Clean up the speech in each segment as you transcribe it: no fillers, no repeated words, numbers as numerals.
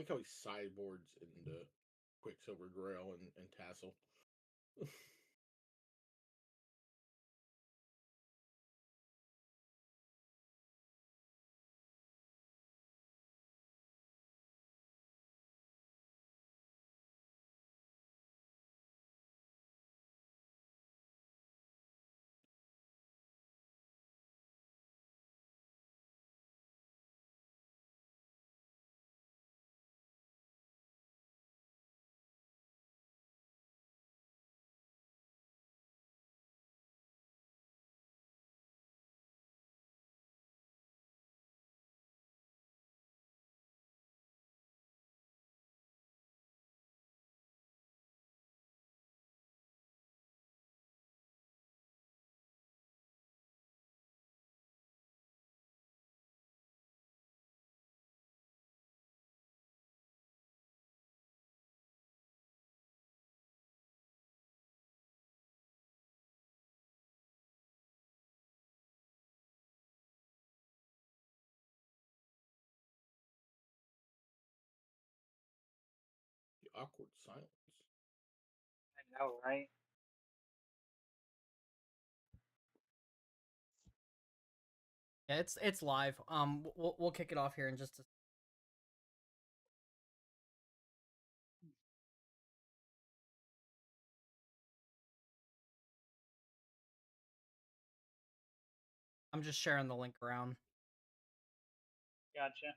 like how he sideboards into Quicksilver Grail and Tassel. The awkward silence. I know, right? Yeah, it's live. We'll kick it off here in just a. I'm just sharing the link around. Gotcha.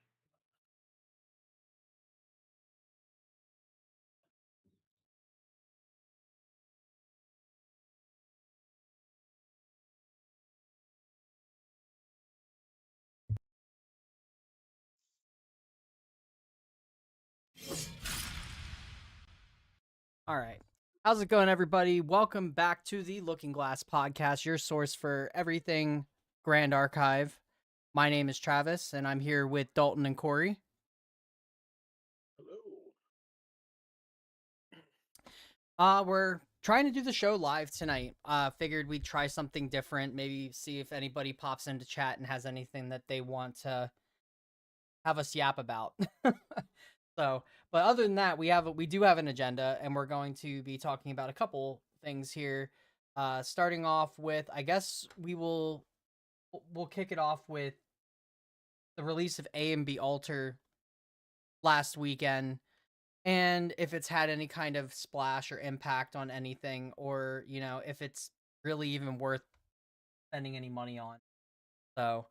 All right. How's it going, everybody? Welcome back to the Looking Glass Podcast, your source for everything Grand Archive. My name is Travis, and I'm here with Dalton and Corey. Hello. We're trying to do the show live tonight. Figured we'd try something different, maybe see if anybody pops into chat and has anything that they want to have us yap about. So, but other than that, we do have an agenda, and we're going to be talking about a couple things here. Starting off with, I guess we'll kick it off with the release of A and B Alter last weekend, and if it's had any kind of splash or impact on anything, or if it's really even worth spending any money on. So,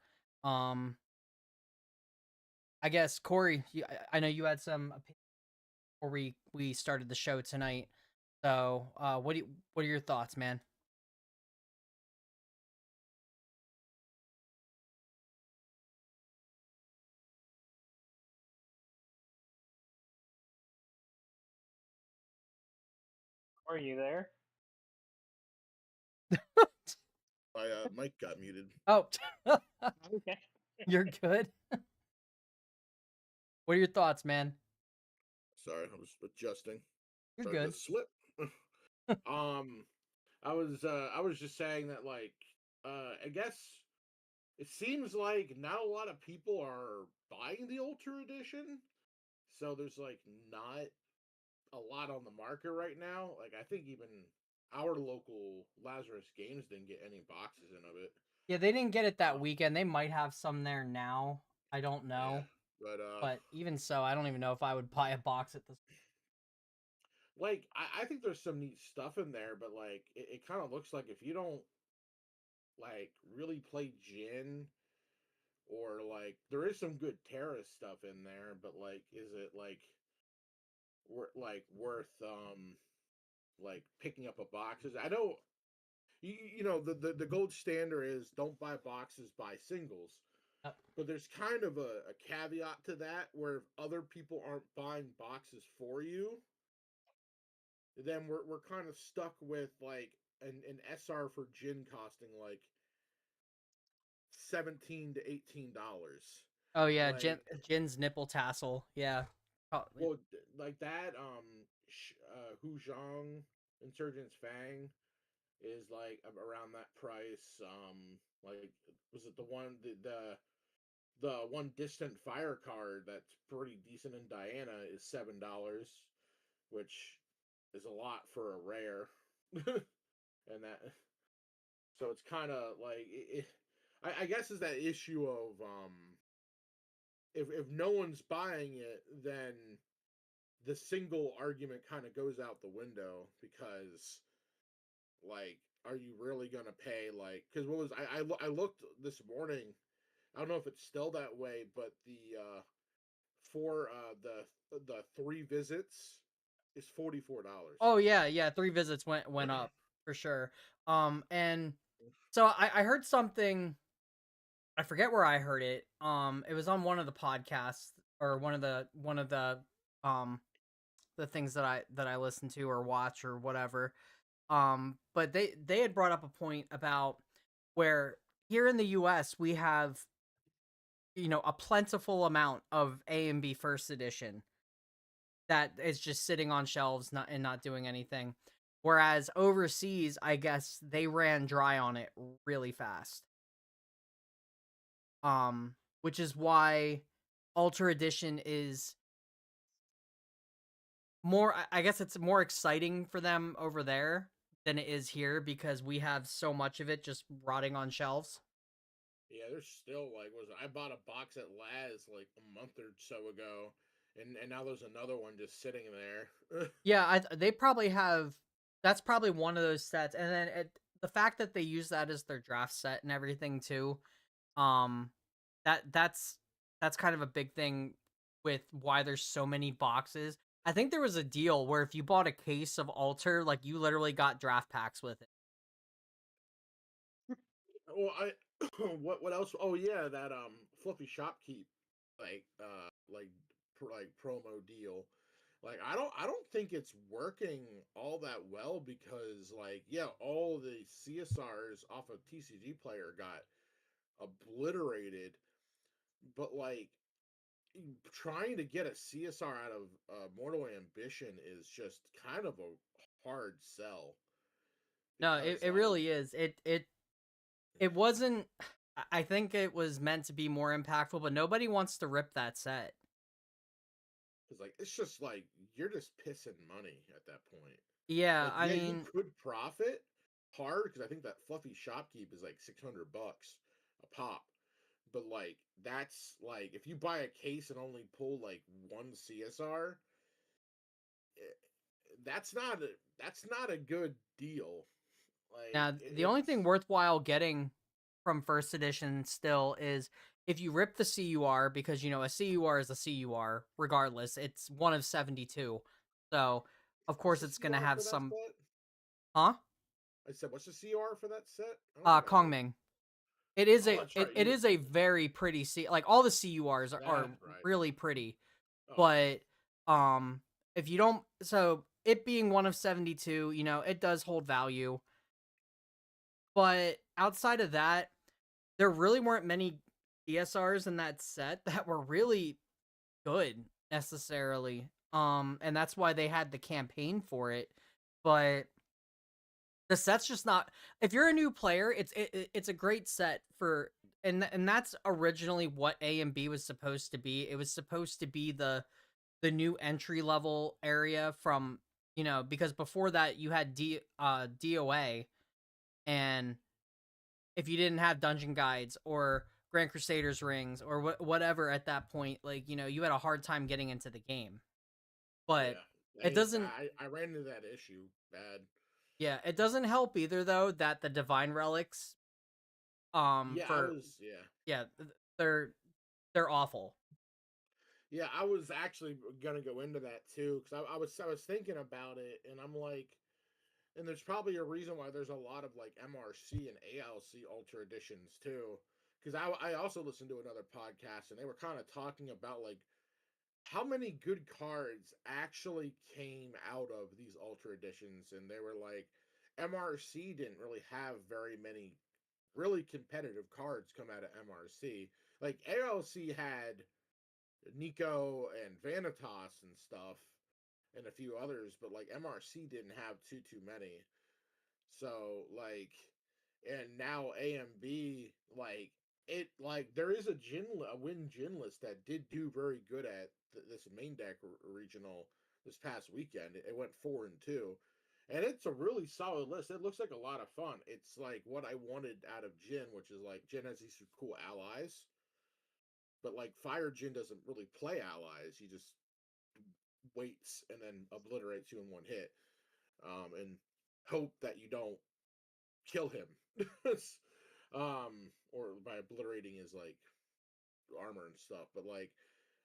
I guess Corey, I know you had some opinions before we started the show tonight. So, what are your thoughts, man? Are you there? My mic got muted. Oh, Okay. you're good. What are your thoughts, man? Sorry, I was adjusting. You're Started good. to slip. um, I was just saying that I guess it seems like not a lot of people are buying the Ultra Edition, so there's not a lot on the market right now. Like I think even our local Lazarus Games didn't get any boxes in of it. Yeah, they didn't get it that Uh, weekend. They might have some there now. I don't yeah, know. but But even so, I don't even know if I would buy a box at this. I think there's some neat stuff in there, but it kind of looks like if you don't really play Jin, or there is some good Terra stuff in there, but is it worth picking up a boxes? I know the gold standard is don't buy boxes, buy singles. Yep. But there's kind of a caveat to that where if other people aren't buying boxes for you, then we're kind of stuck with an SR for Jin costing like $17 to $18. Oh yeah, Like Jin's nipple tassel. Yeah. Probably. well, like that Hu Zhang Insurgent's Fang is like around that price. Like was it the one the one distant fire card that's pretty decent in Diana is $7, which is a lot for a rare. And that, so it's kind of like I guess is that issue of if no one's buying it, then the single argument kind of goes out the window, because like, are you really gonna pay, like, because what was I looked this morning, I don't know if it's still that way, but the for the 3 visits is $44. Oh yeah, 3 visits went up for sure. And so I heard something. I forget where I heard it. It was on one of the podcasts or one of the um the things that I listen to or watch or whatever. But they had brought up a point about where here in the US we have, a plentiful amount of A and B first edition that is just sitting on shelves not doing anything. Whereas overseas, I guess they ran dry on it really fast. Which is why Ultra Edition is more, I guess it's more exciting for them over there than it is here because we have so much of it just rotting on shelves. Yeah, there's still like, I bought a box at Laz like a month or so ago, and now there's another one just sitting there. Yeah, they probably have. That's probably one of those sets, and then the fact that they use that as their draft set and everything too, um, that's kind of a big thing with why there's so many boxes. I think there was a deal where if you bought a case of Alter, like you literally got draft packs with it. Well, I what else? Oh yeah, that fluffy shopkeep, like promo deal. Like, I don't think it's working all that well, because like, yeah, all the CSRs off of TCG Player got obliterated, but like, trying to get a CSR out of Mortal Ambition is just kind of a hard sell, No, because it like, really is. It wasn't. I think it was meant to be more impactful, but nobody wants to rip that set. because like, it's just like, you're just pissing money at that point. Yeah, Like, I yeah, you mean, could profit hard, because I think that fluffy shopkeep is like $600 a pop. But like, that's like, if you buy a case and only pull like one CSR, eh, that's not a good deal. Like, now the only thing it's worthwhile getting from first edition still is if you rip the CUR because a CUR is a CUR regardless. It's one of 72. So, of what's course the it's going to CR have for that some. set? Huh? I said, what's the CR for that set? I don't think I know. Kongming. It is Oh, a that's it, right. it You is a very pretty like all the CURs are That's right. really pretty. Oh yeah. But um if you don't, so it being one of 72, it does hold value. But outside of that, there really weren't many DSRs in that set that were really good necessarily. And that's why they had the campaign for it. But the set's just not, if you're a new player, it's a great set for, and that's originally what A and B was supposed to be. It was supposed to be the new entry level area from, because before that you had DOA, and if you didn't have dungeon guides or Grand Crusaders rings or whatever at that point, like, you had a hard time getting into the game. But Yeah. it doesn't, I ran into that issue bad. yeah, it doesn't help either though that the divine relics, Yeah, for, yeah. yeah, they're they're awful. Yeah, I was actually gonna go into that too, because I was thinking about it, and I'm like, and there's probably a reason why there's a lot of like MRC and ALC Ultra editions too. Because I also listened to another podcast, and they were kind of talking about like how many good cards actually came out of these Ultra editions, and they were like, MRC didn't really have very many really competitive cards come out of MRC. Like, ALC had Nico and Vanitas and stuff, and a few others, but like, MRC didn't have too many. So like, and now AMB, like, it like there is a win gin list that did do very good at this main deck regional this past weekend. It went 4-2, and it's a really solid list. It looks like a lot of fun. It's like what I wanted out of Jin, which is like Jin has these cool allies, but like Fire Jin doesn't really play allies. He just waits and then obliterates you in one hit, and hope that you don't kill him. Or by obliterating his like armor and stuff. But like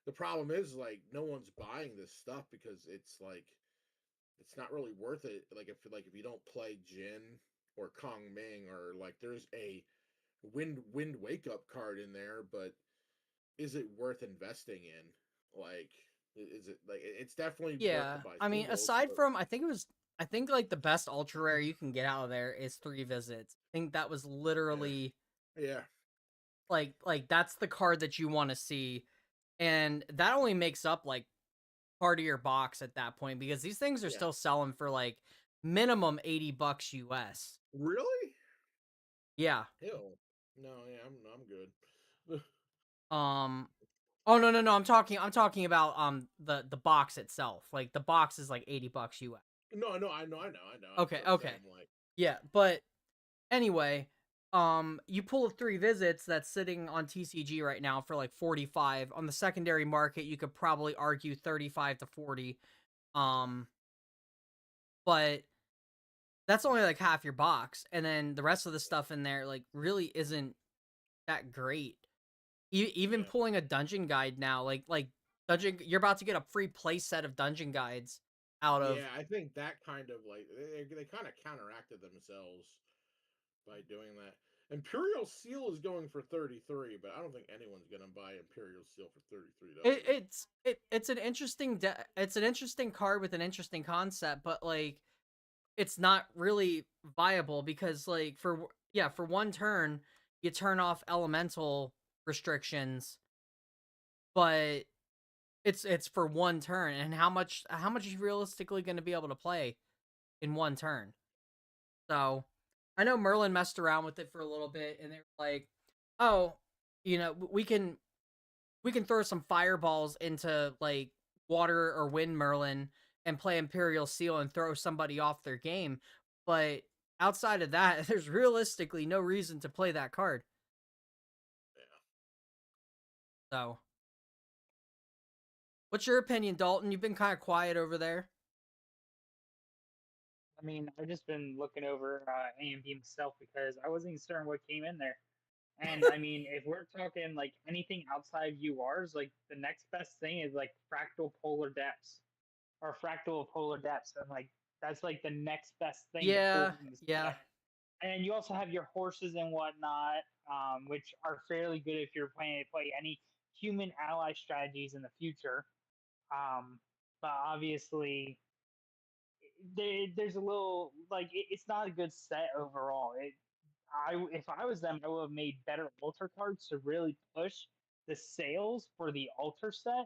the problem is like no one's buying this stuff because it's like it's not really worth it. Like if you don't play Jin or Kong Ming, or like there's a wind wake up card in there, but is it worth investing in? Like is it like it's definitely worth to Yeah, buy I mean, singles, aside but from, I think like the best ultra rare you can get out of there is 3 visits. I think that was yeah, literally yeah, like that's the card that you want to see, and that only makes up like part of your box at that point because these things are yeah. still selling for like minimum $80 US. Really? Yeah. Ew. No, yeah, I'm good. Um. Oh no no no! I'm talking about the box itself. Like the box is like $80 US. No, no, I know. That's Okay what I'm okay. saying. Like, Yeah, but anyway, you pull 3 visits that's sitting on TCG right now for like 45. On the secondary market, you could probably argue 35 to 40. Um, but that's only like half your box, and then the rest of the stuff in there like really isn't that great. Even yeah, pulling a dungeon guide now, like dungeon, you're about to get a free play set of dungeon guides out of. yeah. I think that kind of like they kind of counteracted themselves by doing that. Imperial Seal is going for 33, but I don't think anyone's gonna buy Imperial Seal for $33. It's an interesting it's an interesting card with an interesting concept, but like it's not really viable because like for 1 turn you turn off elemental restrictions, but it's for 1 turn, and how much are you realistically going to be able to play in 1 turn? So I know Merlin messed around with it for a little bit, and they were like, oh, we can throw some fireballs into like water or wind Merlin and play Imperial Seal and throw somebody off their game. But outside of that, there's realistically no reason to play that card. Yeah. So, what's your opinion, Dalton? You've been kind of quiet over there. I mean, I've just been looking over A and B myself because I wasn't even certain what came in there. And I mean, if we're talking like anything outside URs, like the next best thing is like fractal polar depths or fractal polar depths. And like that's like the next best thing to pull Yeah, from this yeah. deck. And you also have your horses and whatnot, which are fairly good if you're planning to play any human ally strategies in the future. But obviously, there's a little like it's not a good set overall. If I was them, I would have made better altar cards to really push the sales for the altar set.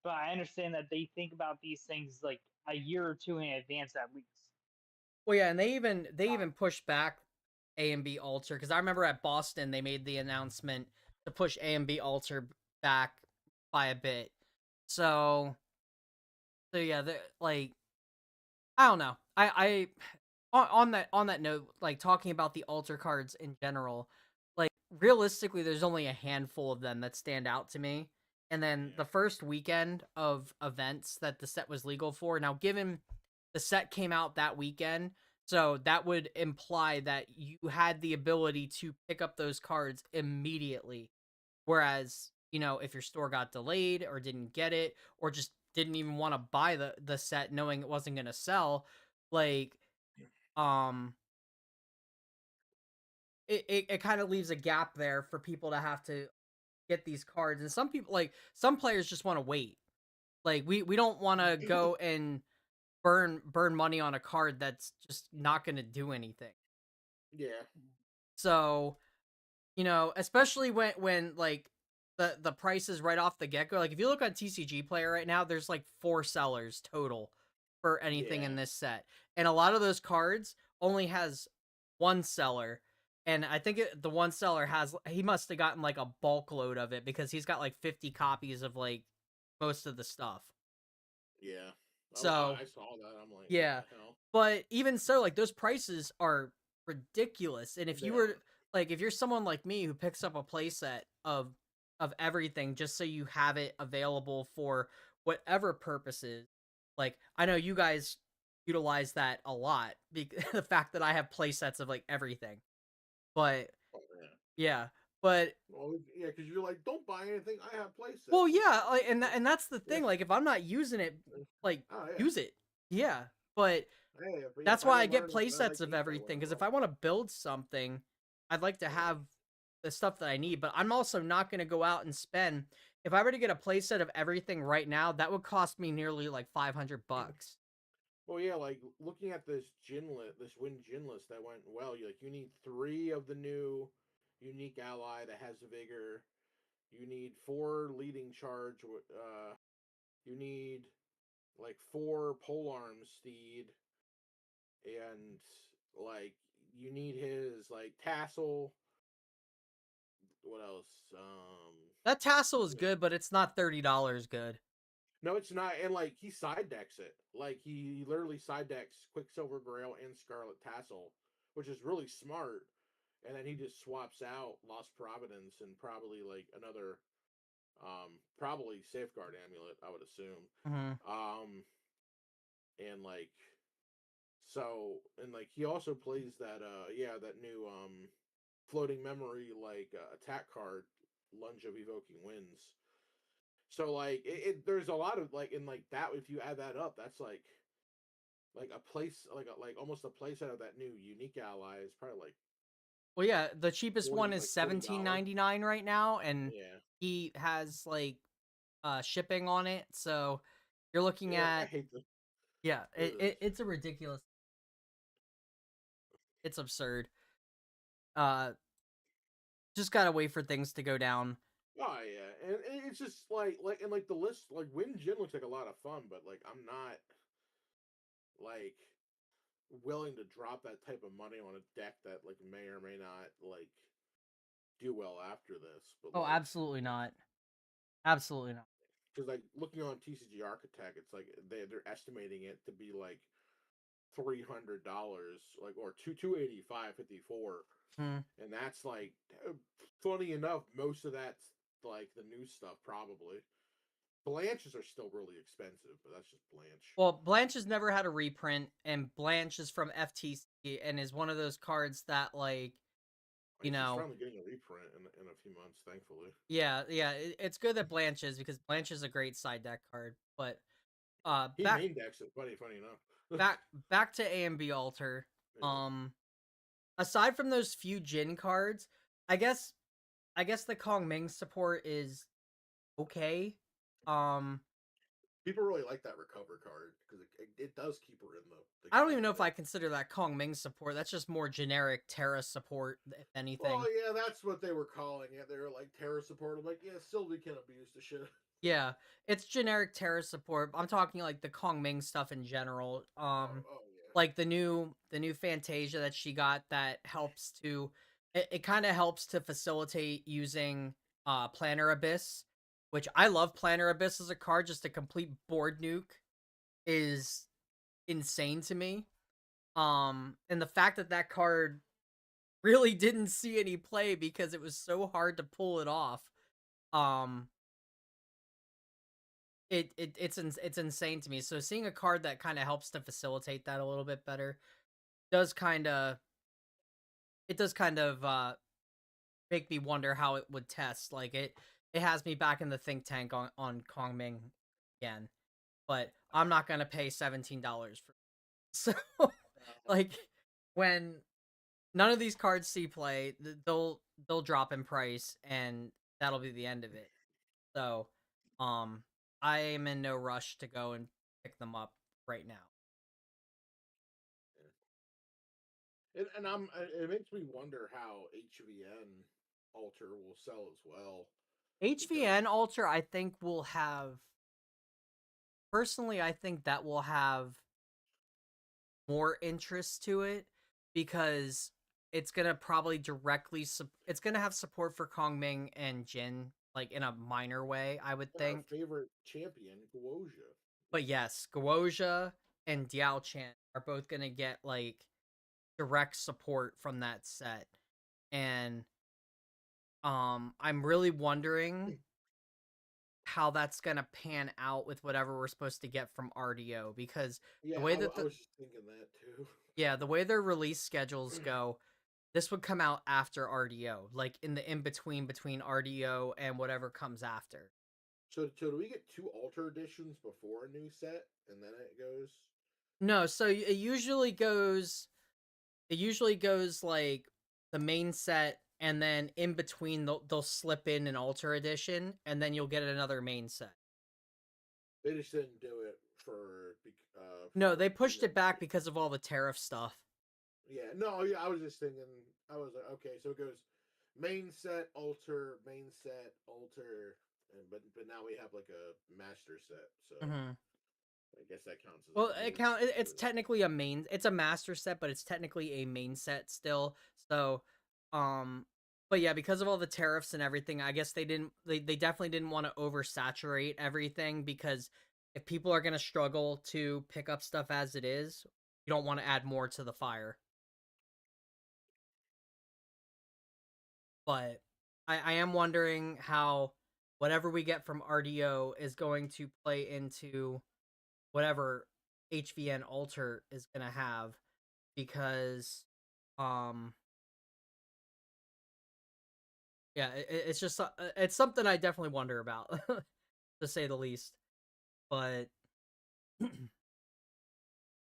But I understand that they think about these things like a year or two in advance at least. Well, yeah, and they even Um, pushed back A and B Alter because I remember at Boston they made the announcement to push A and B Alter back by a bit. So yeah, like I don't know. On that note, like talking about the altar cards in general, like realistically, there's only a handful of them that stand out to me. And then Yeah. the first weekend of events that the set was legal for. Now, given the set came out that weekend, so that would imply that you had the ability to pick up those cards immediately. Whereas, if your store got delayed or didn't get it or just didn't even want to buy the set knowing it wasn't going to sell, like um it kind of leaves a gap there for people to have to get these cards. And some people, like some players, just want to wait. Like we don't want to go and burn money on a card that's just not going to do anything. Yeah. So, especially when like the price is right off the get-go. Like if you look on TCG Player right now, there's like 4 sellers total for anything Yeah. in this set, and a lot of those cards only has one seller. and I think the one seller he must have gotten like a bulk load of it because he's got like 50 copies of like most of the stuff. Yeah. So I saw that. I'm like, what yeah, the hell? but even so, like those prices are ridiculous. And if They you were are. like, if you're someone like me who picks up a playset of everything just so you have it available for whatever purposes, like I know you guys utilize that a lot. The fact that I have playsets of like everything, but Oh, yeah. yeah, but Well, yeah, because you're like, don't buy anything. I have play well, sets. It's yeah, like, like, and that's the yeah. thing. Like if I'm not using it, like Oh yeah. use it, yeah, but Hey, if that's I why ever I get learn it, I playsets like of gameplay, everything, because whatever. if I want to build something, I'd like to Yeah. have the stuff that I need, but I'm also not going to go out and spend. If I were to get a playset of everything right now, that would cost me nearly like $500. Well, yeah, like looking at this win gin list that went well. You need 3 of the new unique ally that has vigor. You need 4 leading charge. You need like 4 polearm steed, and like you need his like tassel. What else? That tassel is good, but it's not $30 good. No, it's not. And like he side decks it. Like he literally side decks Quicksilver Grail and Scarlet Tassel, which is really smart. And then he just swaps out Lost Providence and probably like another probably Safeguard Amulet, I would assume. Hmm. And like and like he also plays that that new floating memory like attack card, Lunge of Evoking Winds. So like there's a lot of like in like that if you add that up, that's like a place like almost a place out of that new unique ally is probably like Well, yeah, the cheapest 40 one is like $40. 17.99 right now, and Yeah. he has like shipping on it, so you're looking Yeah, I at hate the yeah, ugh. it's a ridiculous, it's absurd. Uh, just gotta wait for things to go down. Oh yeah. And it's just like and like the list like Win Jin looks like a lot of fun, but like I'm not like willing to drop that type of money on a deck that like may or may not like do well after this. But Oh, like absolutely not. Absolutely not. because like looking on TCG Architect, it's like they're estimating it to be like $300, like or 285.54, Hmm. and that's like funny enough. Most of that's like the new stuff probably. Blanches are still really expensive, but that's just Blanche. Well, Blanche has never had a reprint, and Blanche is from FTC and is one of those cards that, like, I you think she's know, finally getting a reprint in a few months, thankfully. yeah, yeah, it's good that Blanche is because Blanche is a great side deck card. But He back main decks it. Funny enough. back back to A and B Alter. Yeah. Aside from those few Jin cards, I guess I guess the Kong Ming support is okay. Um, People really like that recover card because it does keep her in the I don't game even know a if I bit. consider that Kong Ming support. That's just more generic Terra support, if Well, anything. yeah, that's what they were calling it. They were like Terra support. I'm like, yeah, Sylvie can abuse the shit. Yeah, it's generic Terra support. I'm talking like the Kong Ming stuff in general. Oh yeah. Like the new Fantasia that she got that helps to it kind of helps to facilitate using Planner Abyss, which I love Planner Abyss as a card. Just a complete board nuke is insane to me. And the fact that that card really didn't see any play because it was so hard to pull it off. Um, it's insane to me. So seeing a card that kind of helps to facilitate that a little bit better does kind of it does kind of make me wonder how it would test. Like it has me back in the think tank on Kong Ming again. But I'm not gonna pay $17 for so like when none of these cards see play, they'll drop in price and that'll be the end of it. So um I am in no rush to go and pick them up right now. And it makes me wonder how HVN Alter will sell as well because HVN Ultra I think will have personally I think that will have more interest to it because it's gonna probably directly it's gonna have support for Kongming and Jin, like in a minor way, I would Our think. favorite champion, Guoja. But yes, Guoja and Diao Chan are both gonna get like direct support from that set. And I'm really wondering how that's gonna pan out with whatever we're supposed to get from RDO, because the Yeah, way that I was just thinking that too. yeah, the way their release schedules go, this would come out after RDO, like in the in between RDO and whatever comes after. So do we get two alter editions before a new set, and then it goes? No, so it usually goes like the main set, and then in between they'll slip in an alter edition, and then you'll get another main set. They just didn't do it for No, they for pushed it back because of all the tariff stuff. Yeah, no, yeah, I was just thinking. I was like, okay, so it goes main set, main set, alter, and but now we have like a master set, so Hmm. I guess that counts as Well, like a main it's set. technically a main. It's a master set, but it's technically a main set still. So, um, but yeah, because of all the tariffs and everything, I guess they didn't. They definitely didn't want to oversaturate everything, because if people are gonna struggle to pick up stuff as it is, you don't want to add more to the fire. But I am wondering how whatever we get from RDO is going to play into whatever HVN alter is gonna have, because um yeah, it's just it's something I definitely wonder about, to say the least. But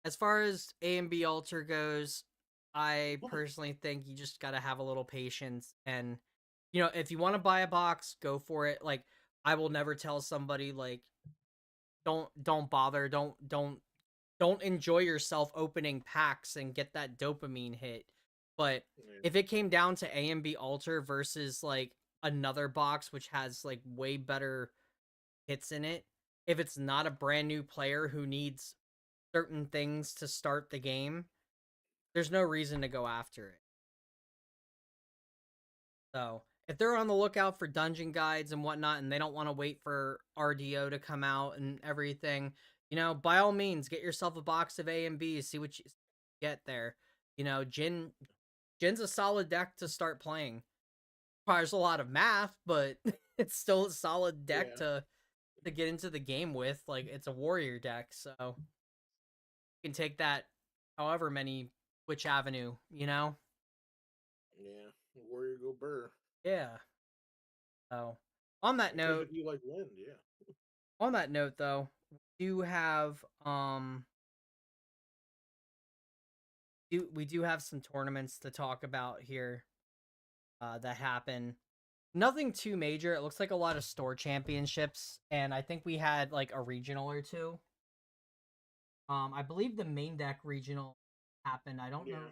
as far as A and B alter goes, I personally think you just gotta have a little patience, and if you want to buy a box, go for it. Like, I will never tell somebody like don't bother, don't enjoy yourself opening packs and get that dopamine hit. But Yeah, if it came down to A and B alter versus like another box which has like way better hits in it, if it's not a brand new player who needs certain things to start the game, there's no reason to go after it. So if they're on the lookout for dungeon guides and whatnot, and they don't want to wait for RDO to come out and everything, by all means, get yourself a box of A and B, see what you get there. Jin's a solid deck to start playing. Requires a lot of math, but it's still a solid deck yeah, to get into the game with. Like, it's a warrior deck, so you can take that however many which avenue. yeah. Warrior go burr. Yeah. So on that Because note, if you like wind, yeah. though, we do have we do have some tournaments to talk about here that happen. Nothing too major. It looks like a lot of store championships, and I think we had like a regional or two. I believe the main deck regional happened. I don't Yeah. know.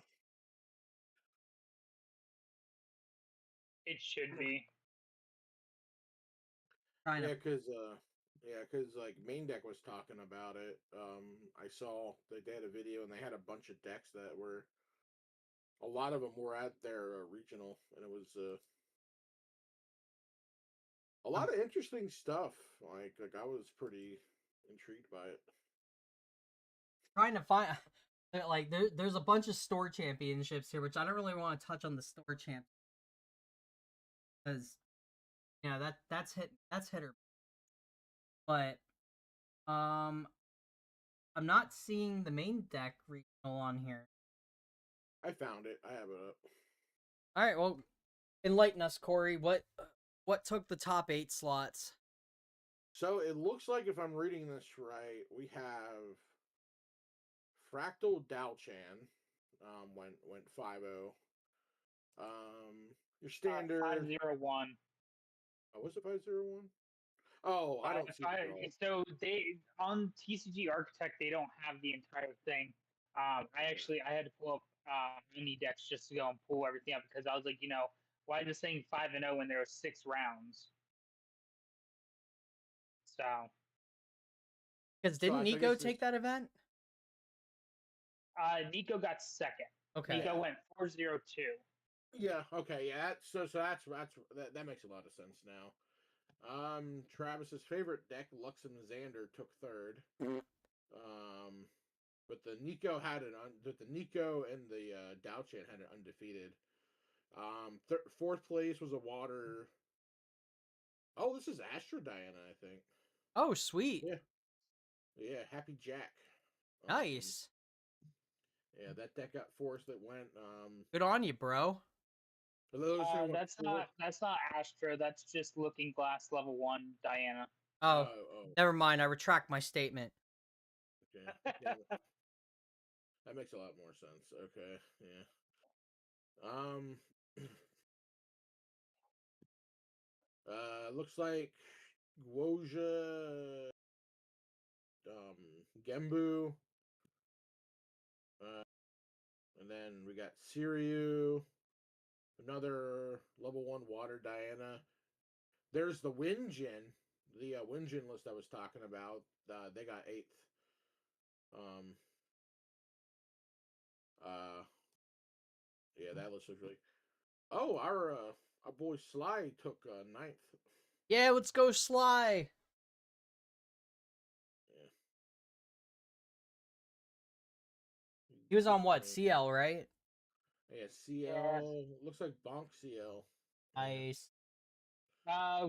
It should be. Trying to. Yeah, cause like main deck was talking about it. I saw that they had a video and they had a bunch of decks that were a lot of them were at their regional, and it was a I'm lot of interesting stuff. Like I was pretty intrigued by it. trying to find. Like, there's a bunch of store championships here, which I don't really want to touch on the store champ, because that's hit or. But um, I'm not seeing the main deck regional on here. I found it. I have it up. All right, well, enlighten us, Corey. What took the top 8 slots? So it looks like if I'm reading this right, we have Fractal Dalchan went 5-0. Your standard 501. oh, was it 501? Oh, I don't see it all. So they on TCG Architect they don't have the entire thing. I had to pull up mini decks just to go and pull everything up because I was like, why is this saying 5-0 when there were 6 rounds? So Because So didn't I Nico guess this take that event? Nico got second. Okay. Nico went 4-0-2. Yeah. Okay. Yeah. That makes a lot of sense now. Travis's favorite deck, Lux and Xander, took third. But the Nico and the Dowchan had it undefeated. Fourth place was a water. Oh, this is Astro Diana, I think. Oh, sweet. Yeah. Yeah. Happy Jack. Nice. Yeah, that deck got fourth. That went. Good on you, bro. That's not Astra. That's just Looking Glass level 1 Diana. Oh, Oh. never mind. I retract my statement. Okay. Yeah, that makes a lot more sense. Okay. Yeah. Looks like Guoja, Gembu, and then we got Siriu, another level 1 water Diana. There's the Winjin, the Winjin list I was talking about. They got 8th. Um, yeah, that list was really. Oh, our boy Sly took 9th. Yeah, let's go Sly. Yeah. He was on what? CL, right? Yeah, CL. Looks like Bonk CL. Yeah. Nice.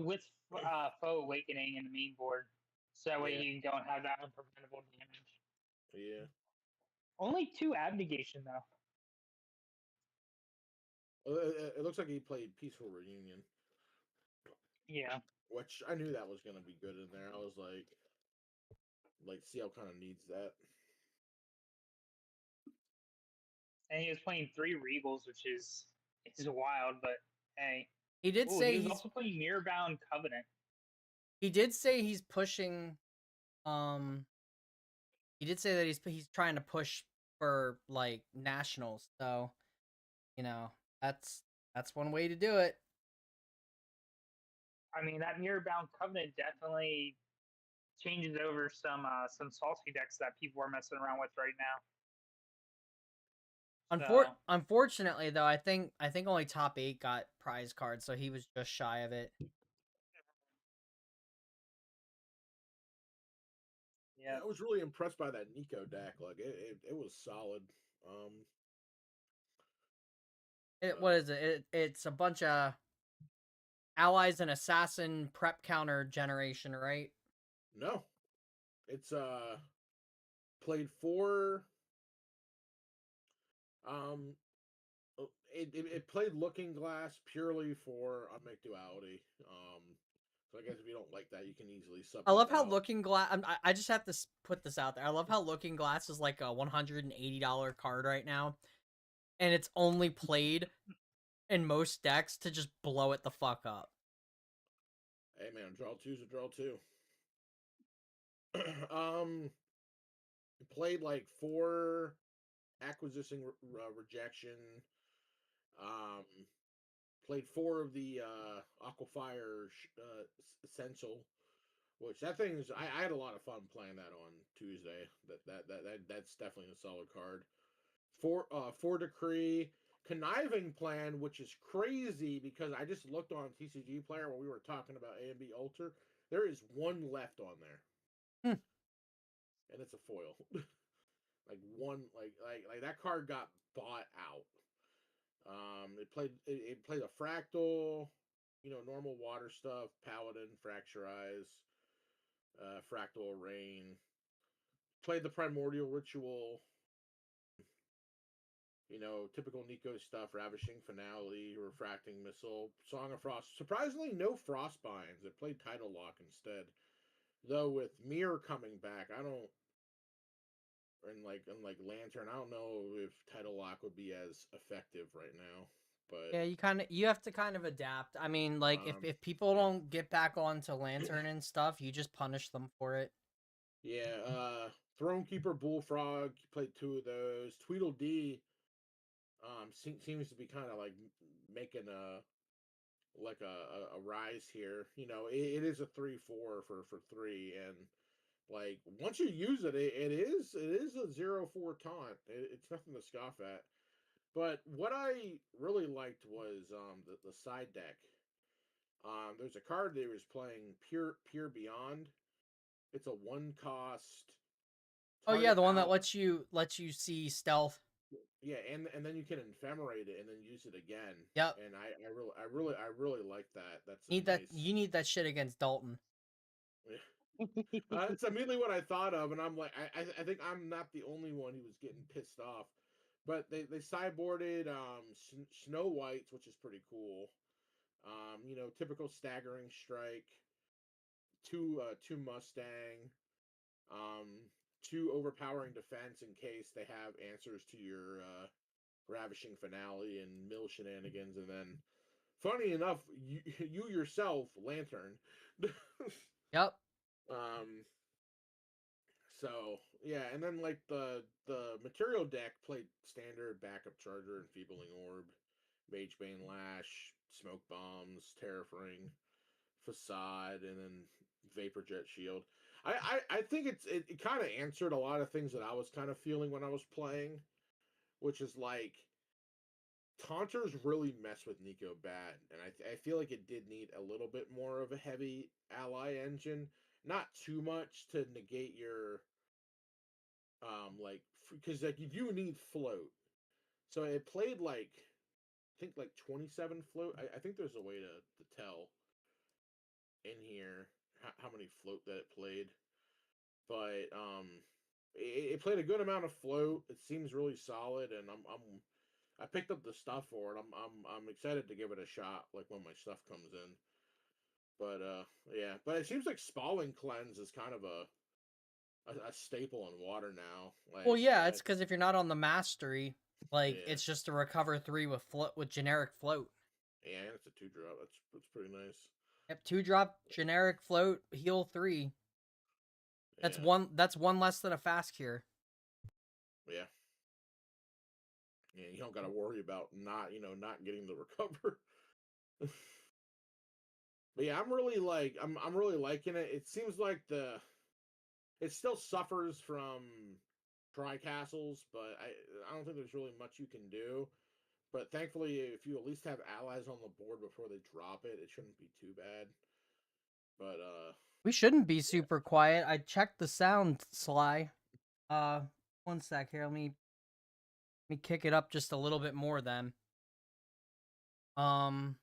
With Foe Awakening in the main board. So that way Yeah. you don't have that unpreventable damage. Yeah. Only 2 Abnegation, though. It looks like he played Peaceful Reunion. Yeah. Which I knew that was going to be good in there. I was like CL kind of needs that. And he was playing 3 Regals, which is wild, but hey. He did Ooh, say he was he's also playing Mirrorbound Covenant. he did say he's pushing he did say that he's trying to push for like nationals. So, you know, that's one way to do it. I mean, that Mirrorbound Covenant definitely changes over some salty decks that people are messing around with right now. So, Unfortunately, though, I think only top 8 got prize cards, so he was just shy of it. yeah. I was really impressed by that Nico deck. Like it was solid. What is it? It's a bunch of allies and assassin prep counter generation, right? No, it's played 4. Um, it played Looking Glass purely for unmake duality. So I guess if you don't like that, you can easily sub. I love that how out. Looking Glass. I just have to put this out there. I love how Looking Glass is like a $180 card right now, and it's only played in most decks to just blow it the fuck up. Hey man, draw 2's a draw 2. Played like 4 acquisition rejection. Played 4 of the Aquafire essential, which that thing is. I had a lot of fun playing that on Tuesday. That's definitely a solid card. 4 decree conniving plan, which is crazy because I just looked on TCG Player when we were talking about A and B Alter. There is 1 left on there, and it's a foil. Like one, like that card got bought out. It played a fractal, normal water stuff, paladin, fracturize, fractal rain. Played the primordial ritual. Typical Nico stuff, ravishing finale, refracting missile, song of frost. Surprisingly, no frost binds. It played title lock instead. Though with mirror coming back, I don't. And like Lantern, I don't know if title lock would be as effective right now. But Yeah, you have to kind of adapt. I mean, like if people don't get back onto Lantern and stuff, you just punish them for it. Yeah, Thronekeeper Bullfrog played 2 of those. Tweedledee seems to be kind of like making a rise here. It is a 3/4 for 3, and like once you use it, it is a 0/4 taunt. It's nothing to scoff at. But what I really liked was the side deck. There's a card that was playing Pure Beyond. It's a one cost Oh yeah, target the one that out. lets you see stealth. Yeah, and then you can ephemerate it and then use it again. Yep. And I really like that. That's a Need that. nice. You need that shit against Dalton. It's immediately what I thought of, and I'm like, I think I'm not the only one who was getting pissed off. But they sideboarded Snow Whites, which is pretty cool. Typical staggering strike, two Mustang, um, two overpowering defense in case they have answers to your ravishing finale and mill shenanigans, and then funny enough, you yourself Lantern. Yep. um, So yeah, and then like the material deck played standard backup charger, enfeebling orb, magebane lash, smoke bombs, terrafring, facade, and then vapor jet shield. I think it kind of answered a lot of things that I was kind of feeling when I was playing, which is like taunters really mess with Nico bad, and I feel like it did need a little bit more of a heavy ally engine, not too much to negate your like because like you do need float, so it played like I think like 27 float. I think there's a way to tell in here how many float that it played, but it played a good amount of float. It seems really solid, and I picked up the stuff for it. I'm excited to give it a shot like when my stuff comes in. But yeah, but it seems like Spalling Cleanse is kind of a staple in water now. Well, Like yeah, it's because if you're not on the mastery, like yeah. it's just a recover 3 with generic float. Yeah, it's a 2-drop. That's pretty nice. Yep, 2-drop generic float, heal 3. That's Yeah, one. That's one less than a fast cure. yeah, yeah. You don't got to worry about not getting the recover. But yeah, I'm really liking it. It seems like it still suffers from tri castles, but I don't think there's really much you can do. But thankfully, if you at least have allies on the board before they drop it, it shouldn't be too bad. But We shouldn't be super quiet. I checked the sound, Sly. One sec here. Let me kick it up just a little bit more then. Um,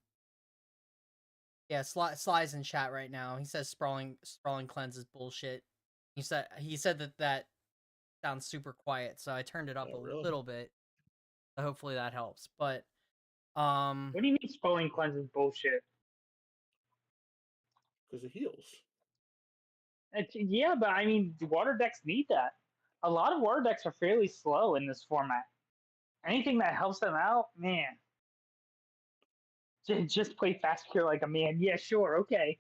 yeah, Sly's in chat right now. He says sprawling cleanse is bullshit. He said that sounds super quiet, so I turned it up oh a really? little bit. So hopefully that helps. But What do you mean spelling cleanse is bullshit? Because it heals. Yeah, but I mean, water decks need that. A lot of water decks are fairly slow in this format. Anything that helps them out, man. Just play fast cure like a man. Yeah, sure, okay.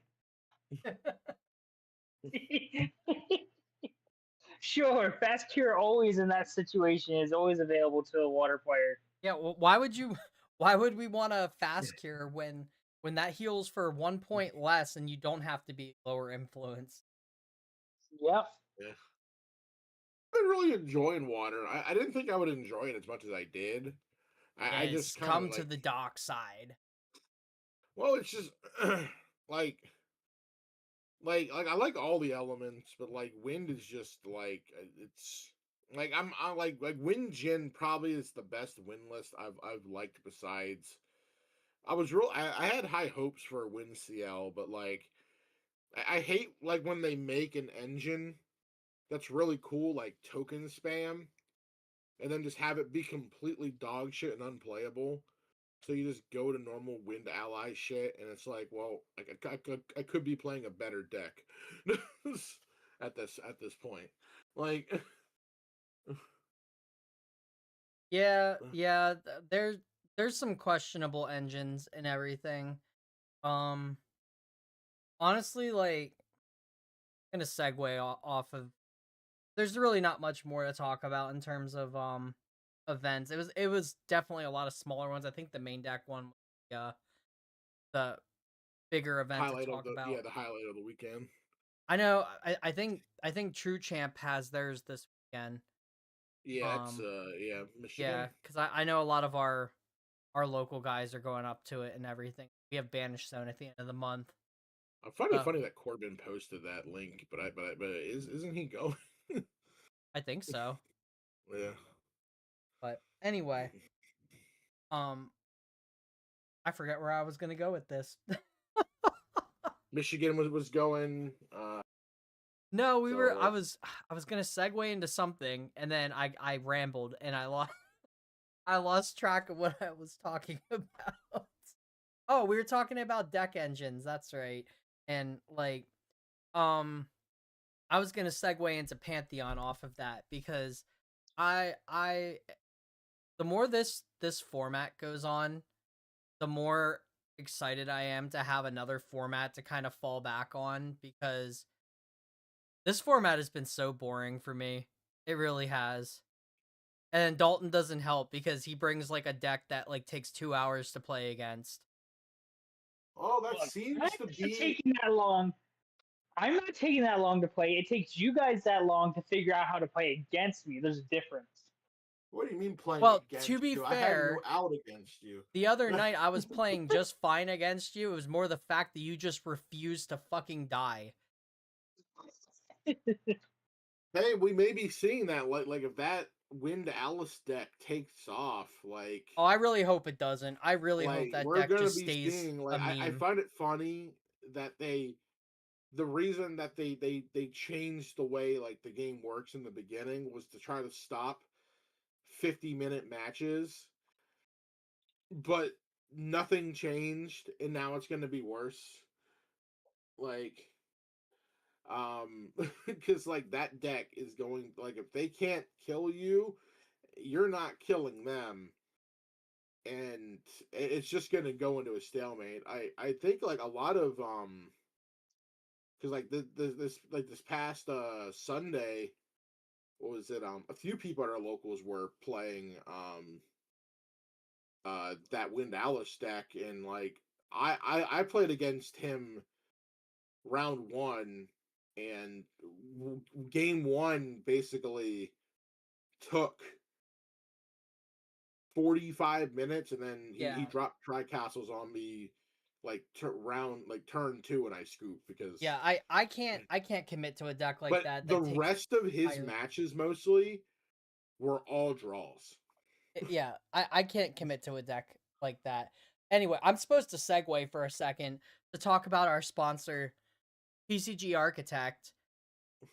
Sure, fast cure always in that situation is always available to a water player. yeah, well, why would you? Why would we want a fast cure when that heals for 1 point less and you don't have to be lower influence? Yep. Yeah. I've been really enjoying water. I didn't think I would enjoy it as much as I did. I Yes, just kind of come to like, the dark side. well, it's just like like I like all the elements, but like wind is just like it's like I like wind gen probably is the best wind list I've liked besides. I had high hopes for wind CL, but like I hate like when they make an engine that's really cool like token spam and then just have it be completely dog shit and unplayable. So you just go to normal wind ally shit, and it's like, well, like I could be playing a better deck at this point. Like, Yeah, yeah. There's some questionable engines and everything. Um, honestly, like, gonna segue off of. There's really not much more to talk about in terms of events. It was definitely a lot of smaller ones. I think the main deck one, the bigger event to highlight of talk about. the highlight of the weekend. I know. I think True Champ has theirs this weekend. Yeah, it's Yeah, Michigan. because I know a lot of our local guys are going up to it and everything. We have Banish Zone at the end of the month. I find it So funny that Corbin posted that link, but isn't he going? I think so. Yeah. But anyway, um, I forget where I was gonna go with this. Michigan was going. No, we were. So I was gonna segue into something, and then I rambled and I lost I lost track of what I was talking about. Oh, we were talking about deck engines. That's right. And like, um, I was gonna segue into Pantheon off of that because I the more this format goes on, the more excited I am to have another format to kind of fall back on because this format has been so boring for me. It really has. And Dalton doesn't help because he brings like a deck that like takes 2 hours to play against. that Look, I'm seems to not be. taking that long. I'm not taking that long to play. It takes you guys that long to figure out how to play against me. There's a difference. What do you mean playing Well, to against be you? I had you fair, out against you. the other night I was playing just fine against you. It was more the fact that you just refused to fucking die. Hey, we may be seeing that. Like if that Wind Alice deck takes off, Oh, I really hope it doesn't. I really hope like that we're deck gonna just be stays seeing. a Like I meme. find it funny that the reason that they changed the way like the game works in the beginning was to try to stop 50-minute matches, but nothing changed, and now it's gonna be worse. Like because like that deck is going like if they can't kill you, you're not killing them, and it's just gonna go into a stalemate. I think like a lot of because like this past Sunday, what was it, a few people at our locals were playing that Wind Alice deck, and like I played against him round one, and game one basically took 45 minutes, and then he Yeah. dropped tri castles on me like round like turn two, and I scooped because. Yeah, I can't commit to a deck like But that the that takes rest of his entirely. matches mostly were all draws. Yeah, I can't commit to a deck like that. Anyway, I'm supposed to segue for a second to talk about our sponsor, PCG Architect,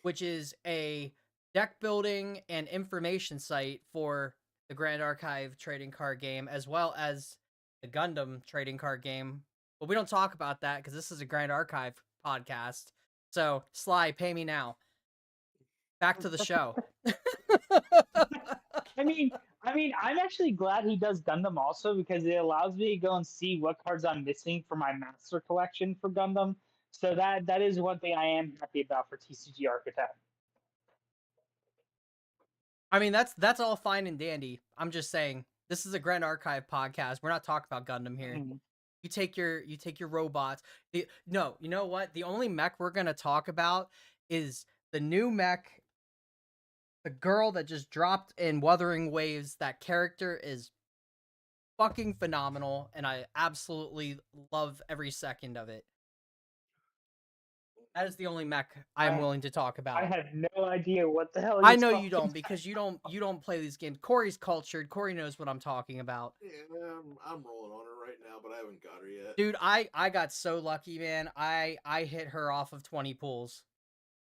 which is a deck building and information site for the Grand Archive trading card game as well as the Gundam trading card game. But we don't talk about that because this is a Grand Archive podcast. So, Sly, pay me now. Back to the show. I mean, I'm actually glad he does Gundam also because it allows me to go and see what cards I'm missing for my master collection for Gundam. So that is one thing I am happy about for TCG Architect. I mean, that's all fine and dandy. I'm just saying, this is a Grand Archive podcast. We're not talking about Gundam here. Mm. You take your robots. No, you know what? The only mech we're gonna talk about is the new mech, the girl that just dropped in Wuthering Waves. That character is fucking phenomenal, and I absolutely love every second of it. That is the only mech I am I willing to talk I about. have no idea what the hell I you're know you talking don't because you don't play these games. Corey's cultured. Corey knows what I'm talking about. Yeah, I'm rolling on her right now, but I haven't got her yet. Dude, I got so lucky, man. I hit her off of 20 pools.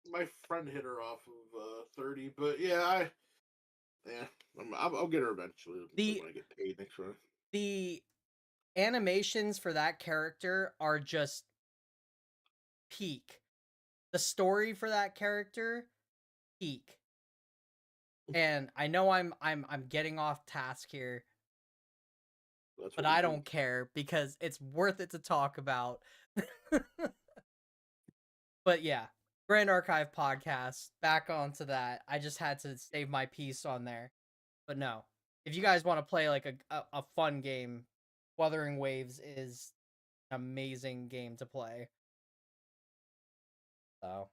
My friend hit her off of 30, but yeah, I'll get her eventually The when I get paid next month. the animations for that character are just peak. The story for that character, peak. And I know I'm getting off task here, That's but what we I do. don't care because it's worth it to talk about. But yeah, Grand Archive podcast, back onto that. I just had to save my piece on there. But no, if you guys want to play like a fun game, Wuthering Waves is an amazing game to play. So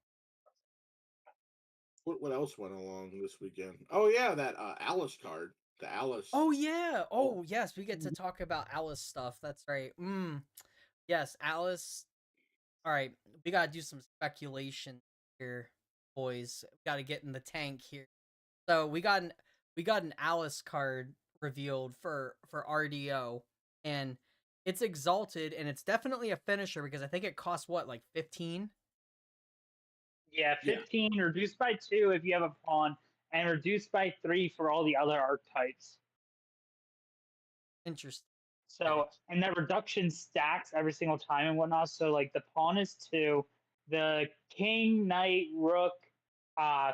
What else went along this weekend? Oh yeah, that Alice card. The Alice. Oh yeah. Oh yes, we get to talk about Alice stuff. That's right. Yes, Alice. All right, we gotta do some speculation here, boys. We gotta get in the tank here. So we got an Alice card revealed for RDO, and it's exalted, and it's definitely a finisher because I think it costs what, like 15. Yeah, Yeah. 15 reduced by 2 if you have a pawn, and reduced by 3 for all the other archetypes. Interesting. So, and that reduction stacks every single time and whatnot. So, like the pawn is 2, the king, knight, rook,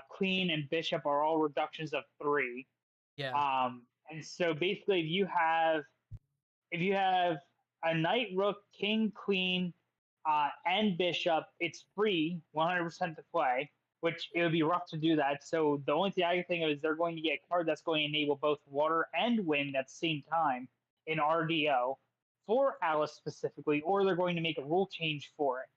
queen, and bishop are all reductions of 3. Yeah. And so basically, if you have a knight, rook, king, queen, and bishop, it's free 100% to play. Which it would be rough to do that. So the only thing I can think of is they're going to get a card that's going to enable both water and wind at the same time in RDO for Alice specifically, or they're going to make a rule change for it.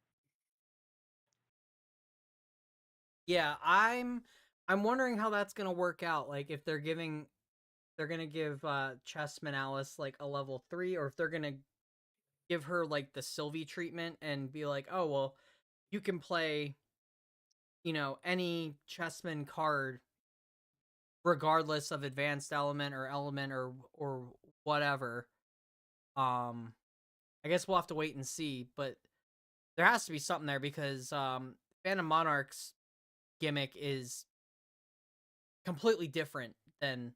Yeah, I'm wondering how that's gonna work out. Like if they're gonna give Chessman Alice like a level 3, or if they're gonna give her like the Sylvie treatment and be like, oh well, you can play, any Chessman card regardless of advanced element or whatever. I guess we'll have to wait and see, but there has to be something there because Phantom Monarch's gimmick is completely different than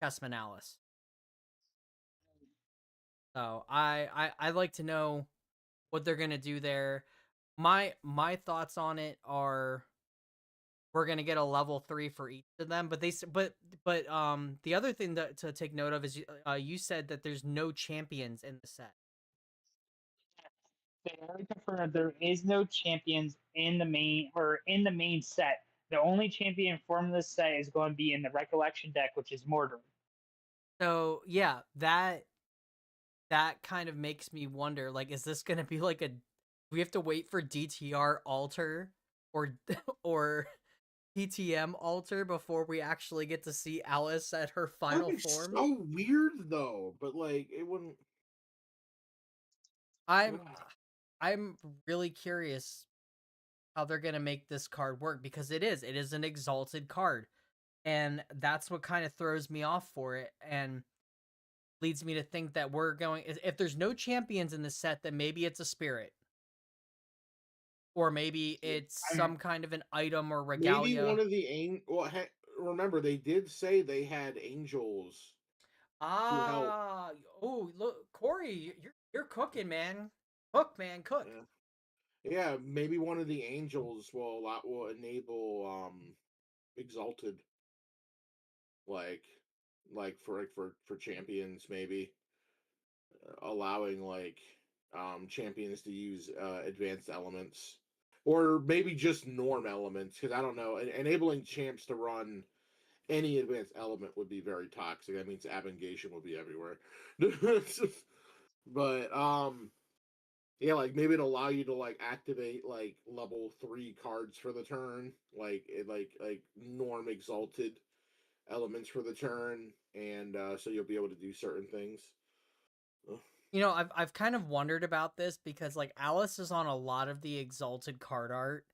Chessman Alice. So I'd like to know what they're gonna do there. My thoughts on it are we're gonna get a level 3 for each of them, but the other thing to take note of is you said that there's no champions in the set. They already confirmed that there is no champions in the main set. The only champion from this set is going to be in the Recollection deck, which is Mordor. So yeah, that kind of makes me wonder, like, is this gonna be like we have to wait for DTR alter or or PTM alter before we actually get to see Alice at her final That'd be form? so weird though, but like it wouldn't. I'm I'm really curious how they're gonna make this card work because it is an exalted card, and that's what kind of throws me off for it and leads me to think that we're going, if there's no champions in the set, then maybe it's a spirit, or maybe it's I'm some kind of an item or Maybe one regalia. of the remember they did say they had angels to help. Ah, oh look, Corey, you're cooking, man. Cook, man, cook. Yeah. Yeah, maybe one of the angels will enable exalted like for champions, maybe allowing champions to use advanced elements, or maybe just norm elements, because I don't know, enabling champs to run any advanced element would be very toxic. That means abnegation will be everywhere. But yeah, like maybe it'll allow you to like activate like level 3 cards for the turn, like norm exalted elements for the turn, and so you'll be able to do certain things. Ugh. I've kind of wondered about this because like Alice is on a lot of the exalted card art,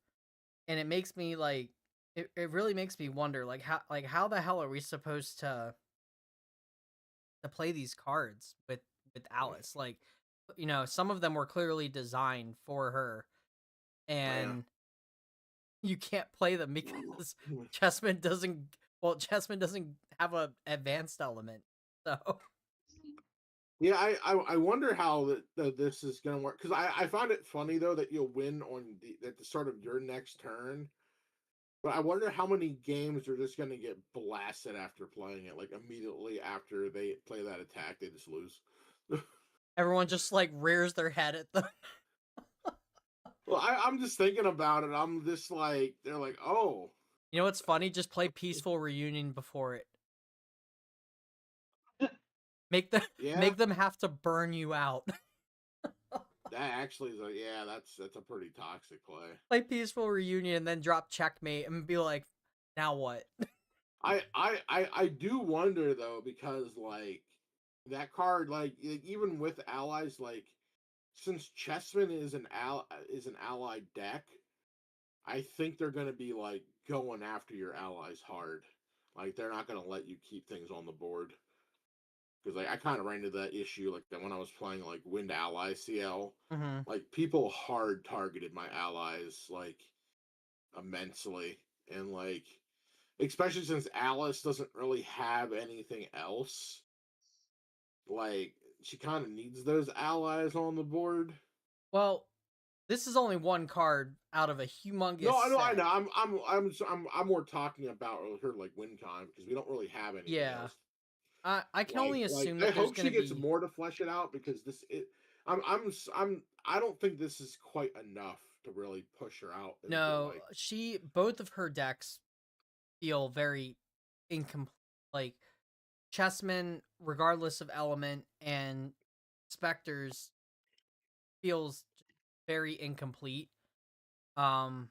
and it makes me like it really makes me wonder how the hell are we supposed to play these cards with Alice? Like, some of them were clearly designed for her, Yeah. and you can't play them because Chessman doesn't have a advanced element. So Yeah, I wonder how this is gonna work, because I found it funny though that you'll win at the start of your next turn, but I wonder how many games are just gonna get blasted after playing it, like immediately after they play that attack, they just lose. everyone just like rears their head at them. Well, I'm just thinking about it. I'm just like, they're like, oh, You know what's funny? Just play Peaceful Reunion before it. Make them yeah, make them have to burn you out. that actually is that's a pretty toxic play. Play Peaceful Reunion and then drop Checkmate and be like, Now what? I do wonder though, because like that card, like even with allies, like since Chessman is an allied deck, I think they're gonna be like going after your allies hard. Like they're not gonna let you keep things on the board. Because like I kind of ran into that issue like that when I was playing like Wind Ally CL. Mm-hmm. Like people hard targeted my allies like immensely, and like especially since Alice doesn't really have anything else. Like she kind of needs those allies on the board. Well, this is only one card out of a humongous No, I know, I set. know. I'm more talking about her like WinCon because we don't really have anything Yeah. else. I can only Like assume I that there's hope going she to gets be. more to flesh it out because I don't think this is quite enough to really push her out into No, like both of her decks feel very incomplete. Like, Chessman, regardless of element, and Spectres feels very incomplete. Um,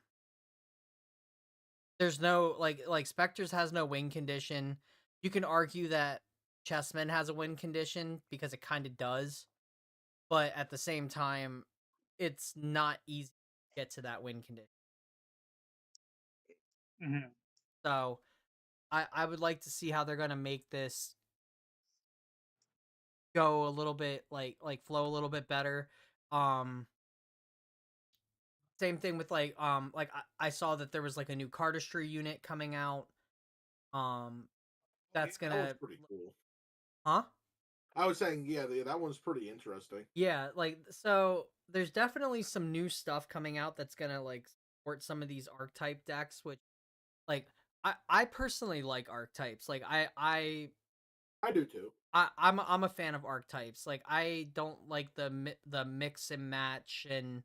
there's no like Spectres has no win condition. You can argue that Chessman has a win condition because it kind of does, but at the same time, it's not easy to get to that win condition. Mm-hmm. So I would like to see how they're gonna make this go a little bit like flow a little bit better. Um, Same thing with like I saw that there was like a new cardistry unit coming out. Um, oh yeah, that's that one's gonna pretty cool. huh? I was saying yeah, that one's pretty interesting. Yeah, like so there's definitely some new stuff coming out that's gonna like support some of these archetype decks, which like I personally like archetypes. Like I do too. I'm a fan of archetypes. Like I don't like the mix and match and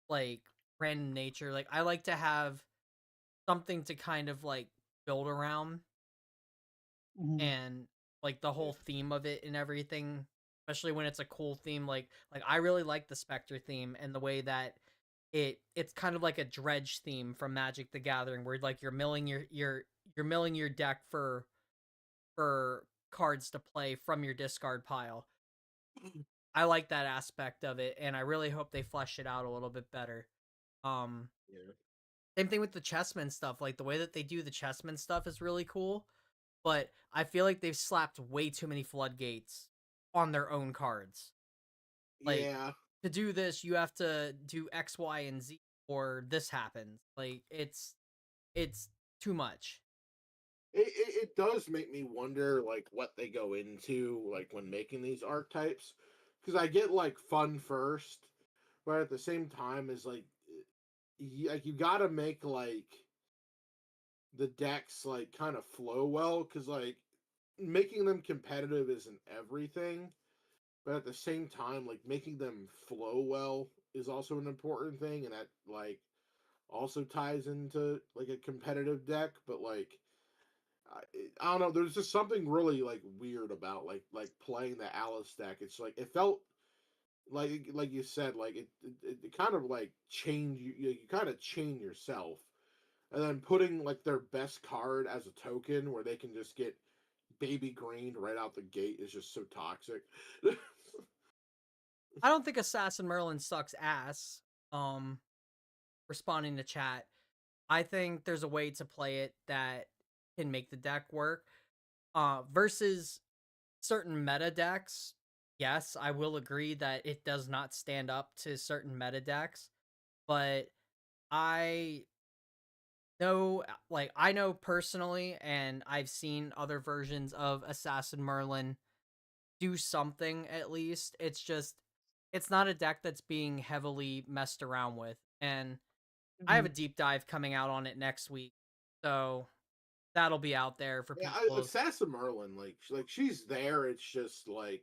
like random nature. Like I like to have something to kind of like build around Mm-hmm. and like the Yeah. whole theme of it and everything, especially when it's a cool theme. Like I really like the Spectre theme and the way that it's kind of like a dredge theme from Magic the Gathering, where like you're milling you're milling your deck for cards to play from your discard pile. I like that aspect of it, and I really hope they flesh it out a little bit better. Um, Yeah. Same thing with the chessmen stuff. Like the way that they do the chessmen stuff is really cool, but I feel like they've slapped way too many floodgates on their own cards. Like Yeah. to do this, you have to do X, Y, and Z, or this happens. Like it's too much. It does make me wonder like what they go into like when making these archetypes, because I get like fun first, but at the same time is like like you gotta make like the decks like kind of flow well, because like making them competitive isn't everything, but at the same time like making them flow well is also an important thing, and that like also ties into like a competitive deck. But like I, I don't know. There's just something really like weird about like playing the Alice deck. It's like it felt like you said like it kind of like change you kind of chain yourself, and then putting like their best card as a token where they can just get baby greened right out the gate is just so toxic. I don't think Assassin Merlin sucks ass. Um, Responding to chat, I think there's a way to play it that can make the deck work. Versus certain meta decks, yes, I will agree that it does not stand up to certain meta decks, but I I know personally, and I've seen other versions of Assassin Merlin do something at least. It's just, it's not a deck that's being heavily messed around with. And I have Mm-hmm. a deep dive coming out on it next week. So that'll be out there for Yeah, people. Assassin Merlin, like she's there. It's just like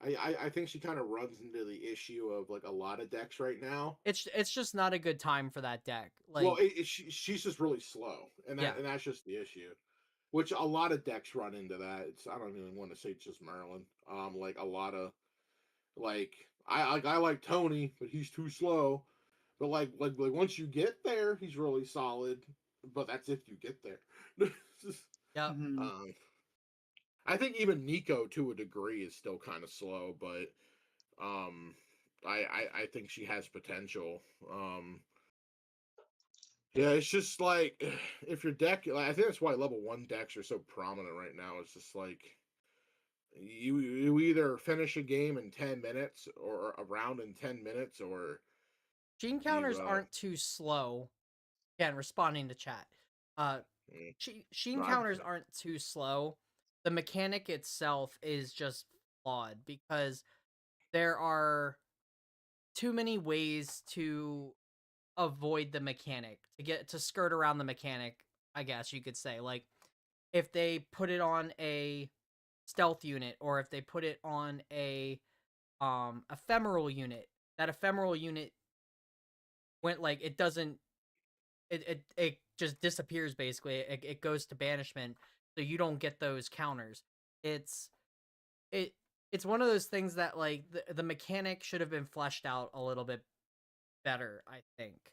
I think she kind of runs into the issue of like a lot of decks right now. It's just not a good time for that deck. Well, Like, she's just really slow, yeah. and that's just the issue. Which a lot of decks run into that. It's I don't even want to say it's just Merlin. Like a lot of like I like Tony, but he's too slow. But like once you get there, he's really solid. but that's if you get there. Yep. Mhm. I think even Nico to a degree is still kind of slow, but um, I think she has potential. Yeah, it's just like if your deck, like, I think that's why level 1 decks are so prominent right now. It's just like you either finish a game in 10 minutes or a round in 10 minutes, or Gene you counters aren't too slow. Again, responding to chat. Uh, mm, Sheen I- counters aren't too slow. The mechanic itself is just flawed because there are too many ways to avoid the mechanic, to get to skirt around the mechanic, I guess you could say. Like if they put it on a stealth unit or if they put it on a ephemeral unit, that ephemeral unit went like it doesn't it just disappears basically. It goes to banishment, so you don't get those counters. It's it it's one of those things that like the mechanic should have been fleshed out a little bit better, I think.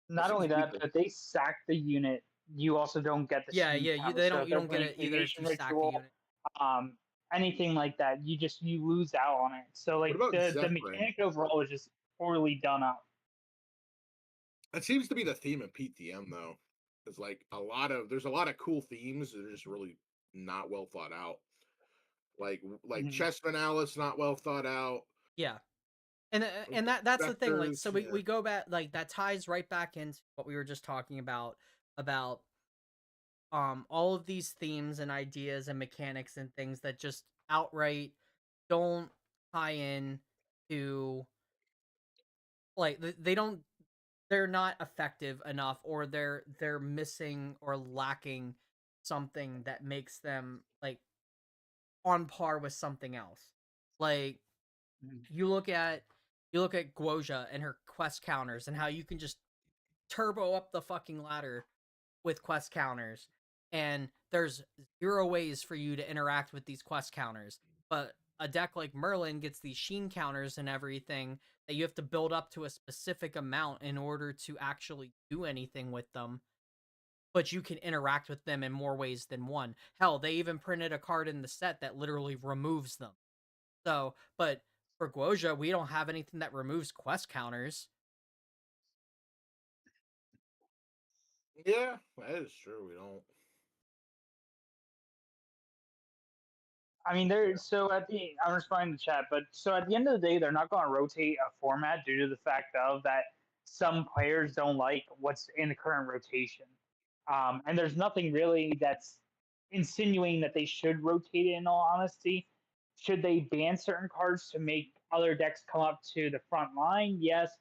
that Not seems only to be that, the but if they sack the unit, you also don't get the Yeah, sheen yeah, counter. they So don't if you they're don't get playing it either if creation you stack a ritual, unit. um, anything like that, you lose out on it. So what like about the Zephyrin? mechanic overall is just poorly done up. That seems to be the theme of PTM though. It's like there's a lot of cool themes that are just really not well thought out. Like Mhm. chess finale not well thought out. Yeah. And that's the thing, like, so Vectors, we yeah. we go back, like, that ties right back into what we were just talking about all of these themes and ideas and mechanics and things that just outright don't tie in to, like, they don't, they're not effective enough, or they're missing or lacking something that makes them like on par with something else. Like Mhm. you look at Guoja and her quest counters and how you can just turbo up the fucking ladder with quest counters, and there's zero ways for you to interact with these quest counters. But a deck like Merlin gets these sheen counters and everything that you have to build up to a specific amount in order to actually do anything with them. But you can interact with them in more ways than one. Hell, they even printed a card in the set that literally removes them. So, but for Guoja, we don't have anything that removes quest counters. Yeah, that is true. We don't. I mean, I'm responding to chat, but so at the end of the day, they're not going to rotate a format due to the fact of that some players don't like what's in the current rotation, and there's nothing really that's insinuating that they should rotate it. In all honesty, should they ban certain cards to make other decks come up to the front line? Yes,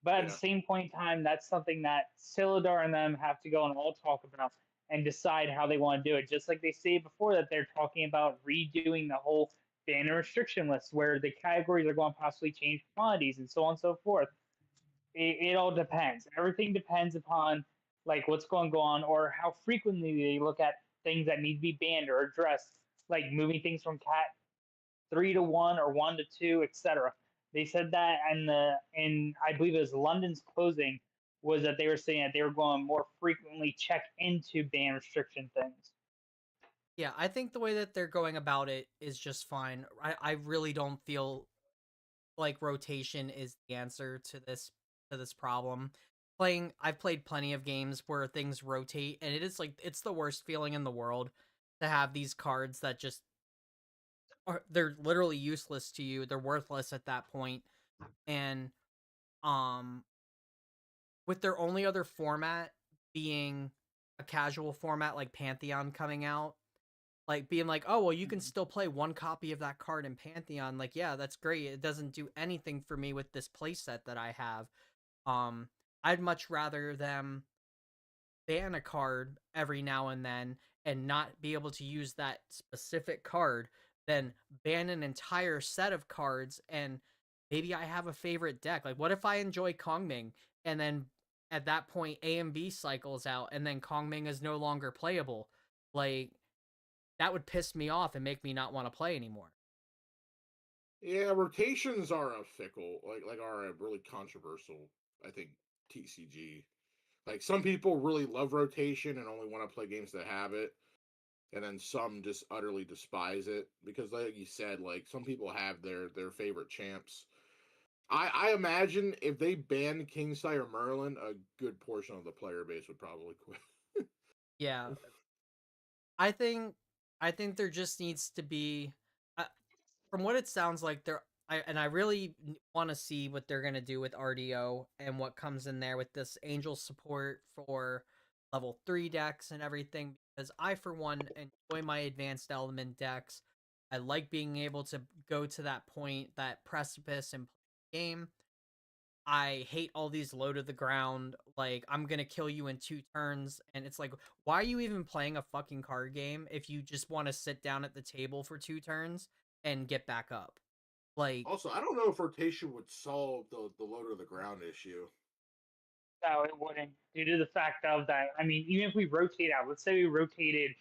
but at the Yeah. same point in time, that's something that Silidar and them have to go and all talk about and decide how they want to do it. Just like they say before that they're talking about redoing the whole ban and restriction list where the categories are going to possibly change quantities and so on and so forth. It all depends. Everything depends upon like what's going to go on or how frequently they look at things that need to be banned or addressed, like moving things from cat 3 to 1 or 1 to 2, etc. They said that, and I believe it was London's closing was that they were saying that they were going to more frequently check into ban restriction things. Yeah, I think the way that they're going about it is just fine. I really don't feel like rotation is the answer to this problem. I've played plenty of games where things rotate, and it is like it's the worst feeling in the world to have these cards that just they're literally useless to you. They're worthless at that point. And um with their only other format being a casual format like Pantheon coming out, like being like, oh well, you can still play one copy of that card in Pantheon. Like, yeah, that's great. It doesn't do anything for me with this playset that I have. Um, I'd much rather them ban a card every now and then and not be able to use that specific card than ban an entire set of cards and maybe I have a favorite deck. Like, what if I enjoy Kongming and then at that point A and B cycles out and then Kongming is no longer playable? Like, that would piss me off and make me not want to play anymore. Yeah, rotations are a fickle, like are a really controversial, I think, TCG. Like some people really love rotation and only want to play games that have it, and then some just utterly despise it because, like you said, like some people have their favorite champs. I imagine if they banned Kingsire Merlin, a good portion of the player base would probably quit. Yeah, I think I think there just needs to be, uh, from what it sounds like, I really want to see what they're gonna do with RDO and what comes in there with this Angel support for level 3 decks and everything. Because I, for one, enjoy my advanced element decks. I like being able to go to that point, that precipice, and play the game. I hate all these low to the ground, like, I'm gonna kill you in 2 turns, and it's like, why are you even playing a fucking card game if you just want to sit down at the table for 2 turns and get back up? Like, Also, I don't know if rotation would solve the low to the ground issue. No, it wouldn't, due to the fact of that. I mean, even if we rotate out, let's say we rotated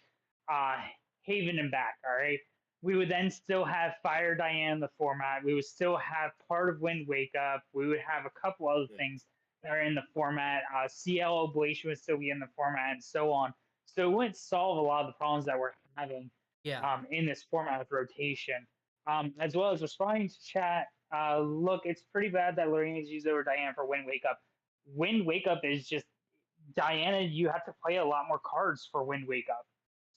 uh, Haven and back, all right, we would then still have Fire Diane in the format. We would still have part of Wind Wake Up. We would have a couple other Yeah. things that are in the format. CL Oblation would still be in the format, and so on. So it wouldn't solve a lot of the problems that we're having yeah. in this format of rotation. As well as responding to chat, look, it's pretty bad that Lorraine is used over Diane for Wind Wake Up. Wind Wake Up is just Diana. You have to play a lot more cards for Wind Wake Up,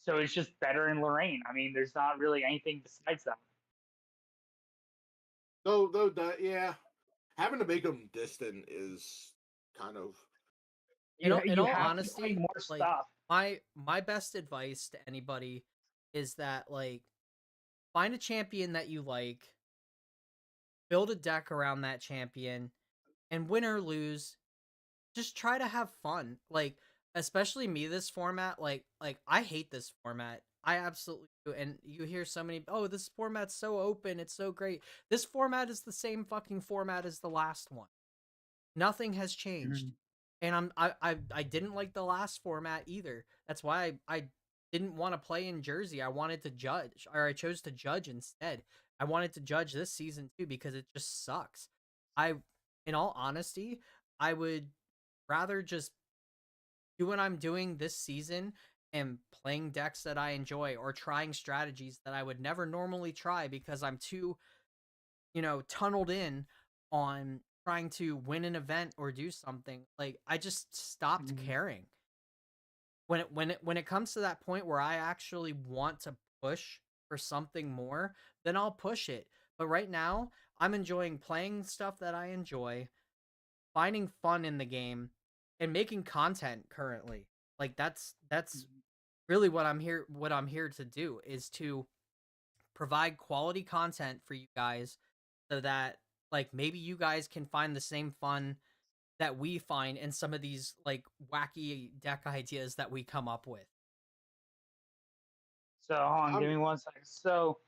so it's just better in Lorraine. I mean, there's not really anything besides that. Though that, yeah, having to make them distant is kind of. In You all have to play honesty, more like, stuff. my best advice to anybody is that, like, find a champion that you like, build a deck around that champion, and win or lose, just try to have fun. Like, especially me, this format, like I hate this format. I absolutely do. And you hear so many, oh, this format's so open, it's so great. This format is the same fucking format as the last one. Nothing has changed. Mhm. And I didn't like the last format either. That's why I didn't want to play in Jersey. I wanted to judge, or I chose to judge instead. I wanted to judge this season too because it just sucks. I In all honesty, I would rather just do what I'm doing this season and playing decks that I enjoy or trying strategies that I would never normally try because I'm too, tunneled in on trying to win an event or do something. Like, I just stopped Mhm. caring. When it comes to that point where I actually want to push for something more, then I'll push it. But right now, I'm enjoying playing stuff that I enjoy, finding fun in the game, and making content currently. Like, that's Mhm. really what I'm here to do, is to provide quality content for you guys so that, like, maybe you guys can find the same fun that we find in some of these, like, wacky deck ideas that we come up with. So hold on, give I'm me 1 second. So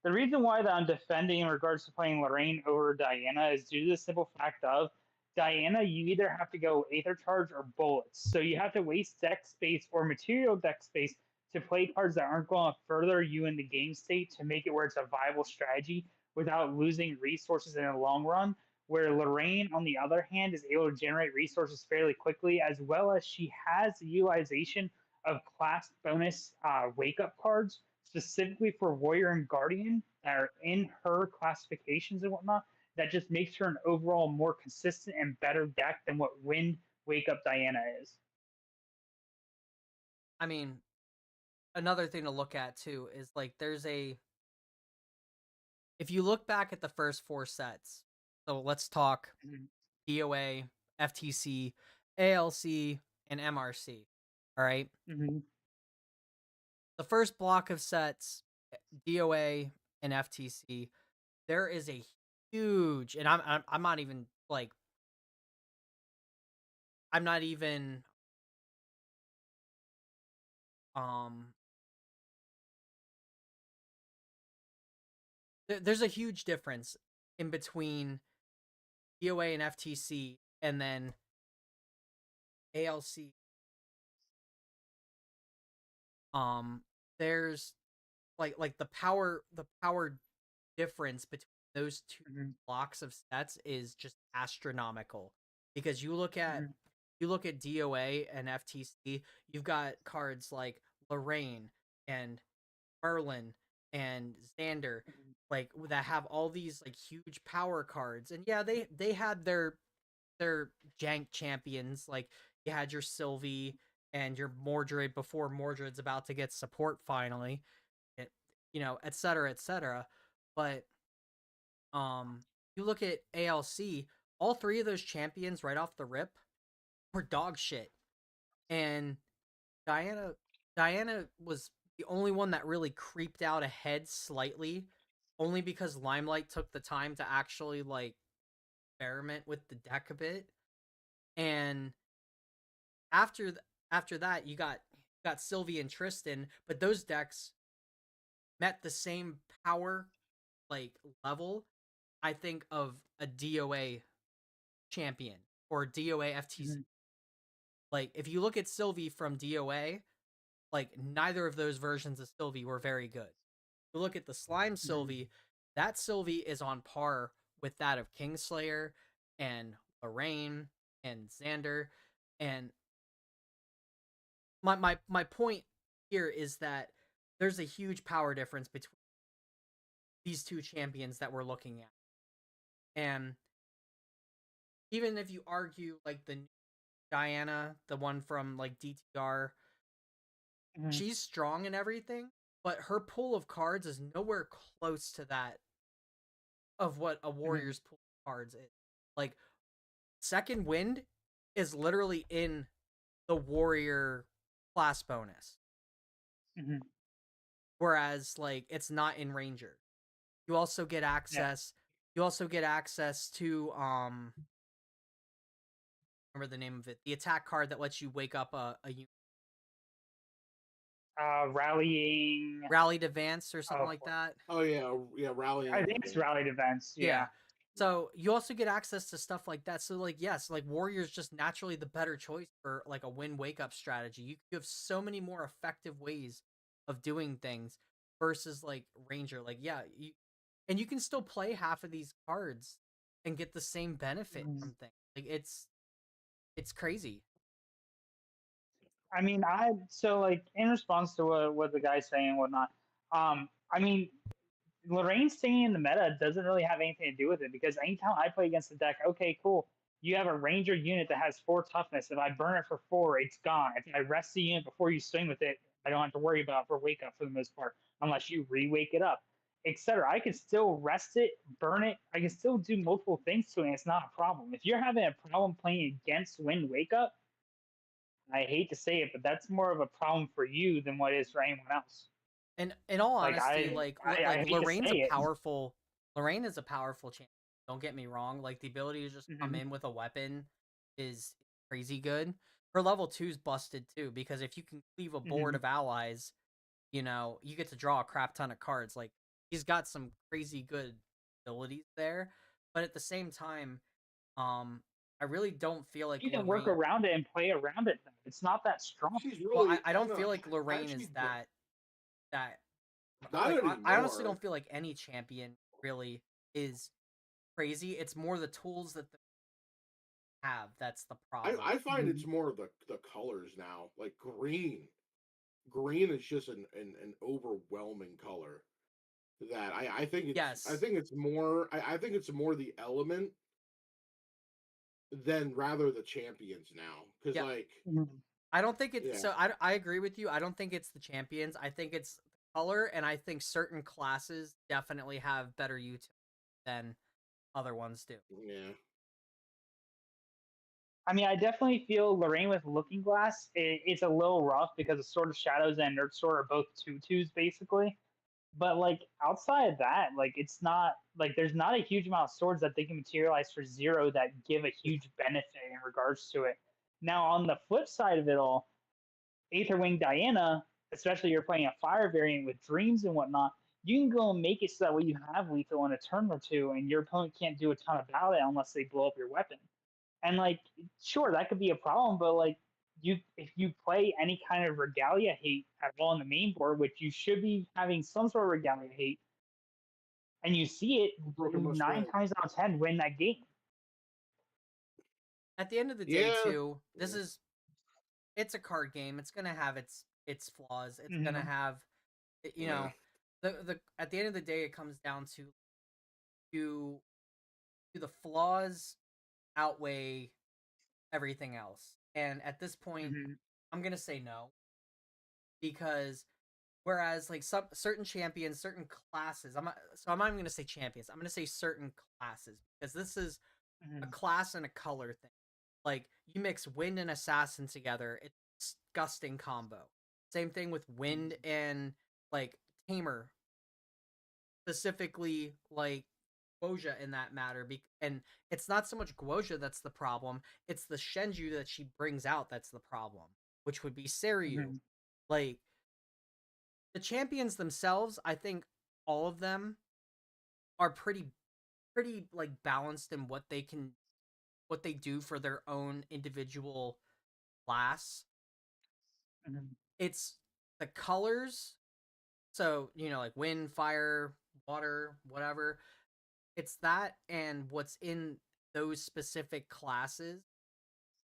the reason why that I'm defending in regards to playing Lorraine over Diana is due to the simple fact of Diana, you either have to go Aether Charge or Bullets. So you have to waste deck space or material deck space to play cards that aren't going to further you in the game state to make it where it's a viable strategy without losing resources in the long run. Where Lorraine, on the other hand, is able to generate resources fairly quickly, as well as she has the utilization of class bonus wake up cards specifically for Warrior and Guardian that are in her classifications and whatnot. That just makes her an overall more consistent and better deck than what Wind Wake Up Diana is. I mean, another thing to look at too is, like, if you look back at the first 4 sets, so let's talk Mhm. DOA, FTC, ALC, and MRC. All right. Mhm. The first block of sets, DOA and FTC, there is a huge, and I'm not even, like, I'm not even um there's a huge difference in between DOA and FTC, and then ALC. Um there's, like, the power difference between those two Mhm. blocks of sets is just astronomical. because you look at Mhm. DOA and FTC, you've got cards like Lorraine and Merlin and Xander, Mhm. like that have all these like huge power cards. And yeah, they had their jank champions. Like you had your Sylvie and your Mordred before Mordred's about to get support finally, it, et cetera, et cetera. But you look at ALC, all three of those champions right off the rip were dog shit. And Diana Diana was the only one that really creeped out ahead slightly, only because Limelight took the time to actually like experiment with the deck a bit. And after after that, you got Sylvie and Tristan, but those decks met the same power like level, I think, of a DOA champion or DOA FTC. Mhm. Like if you look at Sylvie from DOA, like neither of those versions of Sylvie were very good. You look at the Slime Mhm. Sylvie, that Sylvie is on par with that of Kingslayer and Lorraine and Xander. And my point here is that there's a huge power difference between these two champions that we're looking at. And even if you argue like the Diana, the one from like DTR, Mhm. she's strong and everything, but her pool of cards is nowhere close to that of what a Mhm. Warriors pool of cards is. Like Second Wind is literally in the Warrior class bonus, Mhm. whereas like it's not in Ranger. You also get Yeah. access. You also get access to remember the name of it, the attack card that lets you wake up a Rallying. rallied advance or something Oh, like that. Oh yeah, I rallying think it's event. rallied events. Yeah. Yeah. So you also get access to stuff like that. So like yes, like Warrior's just naturally the better choice for like a win wake up strategy. You have so many more effective ways of doing things versus like Ranger. Like yeah, you can still play half of these cards and get the same benefit Mhm. from things. Like it's crazy. I mean, like in response to what the guy's saying and whatnot. I mean, Lorraine staying in the meta doesn't really have anything to do with it because anytime I play against the deck, okay, cool. You have a ranger unit that has 4 toughness. If I burn it for 4, it's gone. If I rest the unit before you swing with it, I don't have to worry about it for wake up for the most part, unless you re-wake it up, etc. I can still rest it, burn it. I can still do multiple things to it. And it's not a problem. If you're having a problem playing against wind wake up, I hate to say it, but that's more of a problem for you than what it is for anyone else. And in all Like honesty, like I hate to say it. Lorraine is a powerful champion. Don't get me wrong. Like the ability to just come Mhm. in with a weapon is crazy good. Her level 2's busted too, because if you can cleave a board Mhm. of allies, you get to draw a crap ton of cards. Like he's got some crazy good abilities there. But at the same time, I really don't feel like You can work Lorraine around it and play around it. Though. It's not that strong. She's well, really I don't no, feel like Lorraine is actually that not like I honestly anymore. don't feel like any champion really is crazy. It's more the tools that they have that's the problem. I find Mhm. it's more the colors now. Like green. Green is just an overwhelming color. That I Yes. think it's more I think it's more the element than rather the champions now. Because Yeah. like Mhm. I don't think it's yeah, so I agree with you. I don't think it's the champions. I think it's the color, and I think certain classes definitely have better utility than other ones do. yeah. I mean, I definitely feel Lorraine with Looking Glass. It's a little rough because the Sword of Shadows and Nerd Sword are both 2/2s basically. But like outside of that, like it's not like there's not a huge amount of swords that they can materialize for 0 that give a huge benefit in regards to it. Now on the flip side of it all, Aetherwing Diana, especially you're playing a fire variant with dreams and whatnot, you can go and make it so that way you have lethal in a turn or two, and your opponent can't do a ton about it unless they blow up your weapon. And like, sure, that could be a problem, but like, if you play any kind of regalia hate at all on the main board, which you should be having some sort of regalia hate, and you see it, Broken you must nine win. times out of 10 win that game. At the end of the day, Yeah. too, it's a card game. It's gonna have its flaws. It's gonna Mm-hmm. have, you know, the at the end of the day, it comes down to do do the flaws outweigh everything else? And at this point, Mm-hmm. I'm gonna say no, because whereas like some certain champions, certain classes, I'm not even gonna say champions. I'm gonna say certain classes, because this is a Mm-hmm. class and a color thing. Like, you mix wind and assassin together, it's a disgusting combo. Same thing with wind and like tamer, specifically like Guoja in that matter. And it's not so much Guoja that's the problem; it's the Shenju that she brings out that's the problem, which would be Seiryu. Mm-hmm. Like, the champions themselves, I think all of them are pretty like balanced in what they do for their own individual class. Mm-hmm. It's the colors, so like wind, fire, water, whatever. It's that and what's in those specific classes,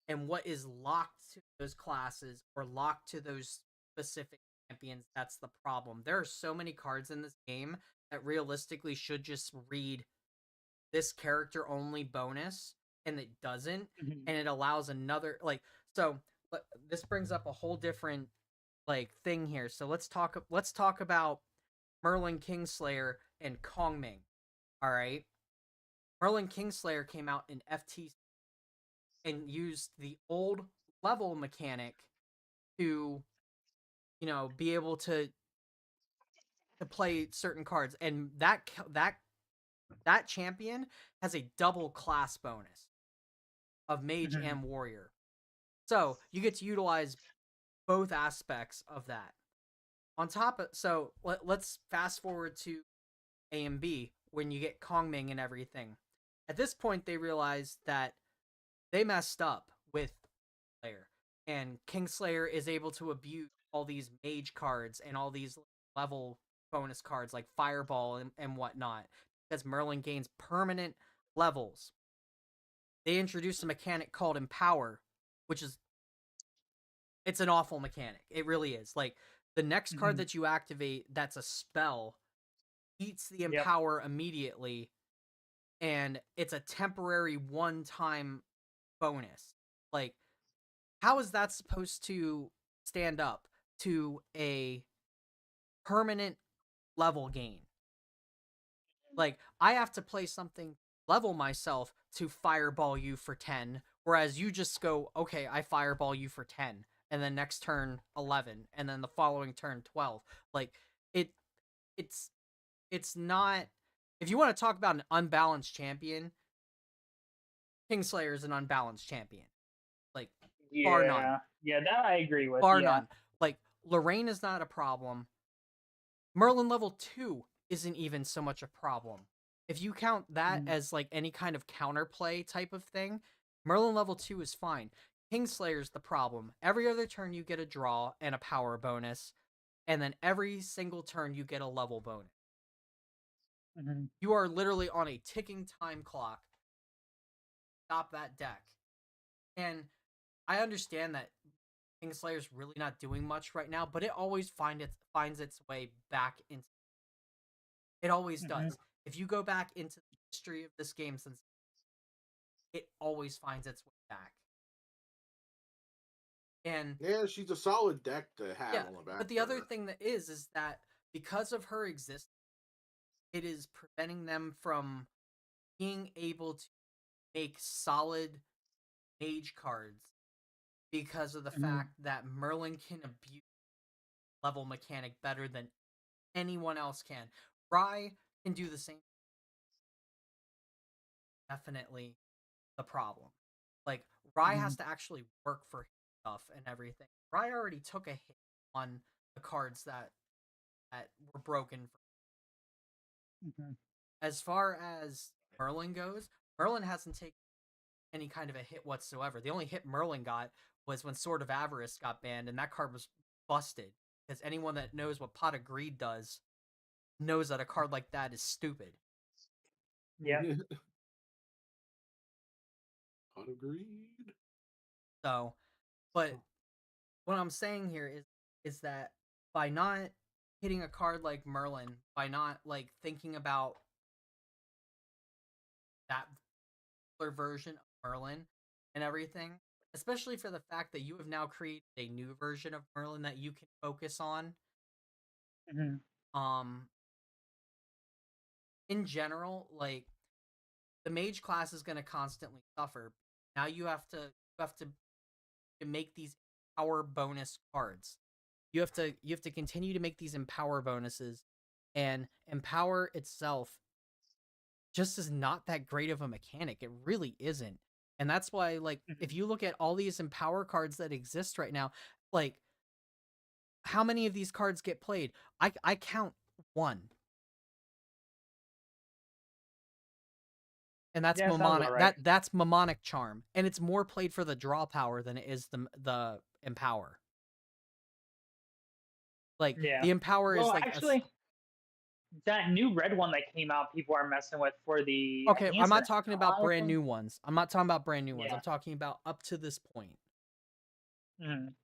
and what is locked to those classes or locked to those specific champions. That's the problem. There are so many cards in this game that realistically should just read this character only bonus, and it doesn't, Mm-hmm. and it allows another, like, so this brings up a whole different like thing here. So let's talk about Merlin Kingslayer and Kongming. All right. Merlin Kingslayer came out in FT and used the old level mechanic to, be able to play certain cards, and that champion has a double class bonus of mage Mm-hmm. and warrior. So you get to utilize both aspects of that. On top of, so let's fast forward to A and B when you get Kongming and everything. At this point, they realize that they messed up with Slayer, and Kingslayer is able to abuse all these mage cards and all these level bonus cards like Fireball and whatnot, because Merlin gains permanent levels. They introduced a mechanic called Empower, which is, it's an awful mechanic. It really is. Like, the next card Mm-hmm. that you activate that's a spell eats the Yep. Empower immediately, and it's a temporary one-time bonus. Like, how is that supposed to stand up to a permanent level gain? Like, I have to play something level myself to fireball you for 10, whereas you just go, okay, I fireball you for 10, and then next turn 11, and then the following turn 12. Like, it it's it's not, if you want to talk about an unbalanced champion, Kingslayer is an unbalanced champion. Like, bar none. Yeah. Yeah, that I agree with. Bar Yeah. none. Like, Lorraine is not a problem. Merlin level 2 isn't even so much a problem. If you count that Mm-hmm. as like any kind of counterplay type of thing, Merlin level 2 is fine. Kingslayer's the problem. Every other turn you get a draw and a power bonus, and then every single turn you get a level bonus. Mm-hmm. You are literally on a ticking time clock. Stop that deck. And I understand that Kingslayer's really not doing much right now, but it always finds its way back into. It always Mm-hmm. does. If you go back into the history of this game, since it always finds its way back. And Yeah, she's a solid deck to have yeah, on the back but the other burner. thing that is that because of her existence, it is preventing them from being able to make solid mage cards, because of the Mm-hmm. fact that Merlin can abuse level mechanic better than anyone else can. Rye can do the same. Definitely the problem. Like, Rye Mm-hmm. has to actually work for his stuff and everything. Rye already took a hit on the cards that were broken. Mm-hmm. As far as Merlin goes, Merlin hasn't taken any kind of a hit whatsoever. The only hit Merlin got was when Sword of Avarice got banned, and that card was busted. Because anyone that knows what Pot of Greed does knows that a card like that is stupid. Yeah. Agreed. So, but what I'm saying here is that by not hitting a card like Merlin, by not like thinking about that particular version of Merlin and everything, especially for the fact that you have now created a new version of Merlin that you can focus on. Mhm. Um, in general, like the mage class is going to constantly suffer. Now you have to make these power bonus cards. You have to continue to make these empower bonuses, and empower itself just is not that great of a mechanic. It really isn't. And that's why, like, if Mhm. you look at all these empower cards that exist right now, like, how many of these cards get played? I count one, and that's Yeah, sounds Mnemonic. about right. That's Mnemonic Charm, and it's more played for the draw power than it is the empower. Like Yeah. the empower is Well, like actually, that new red one that came out, people are messing with for the. I okay. think I'm it's not an talking about ally brand thing. new ones. I'm not talking about brand new ones. Yeah. I'm talking about up to this point. Mhm.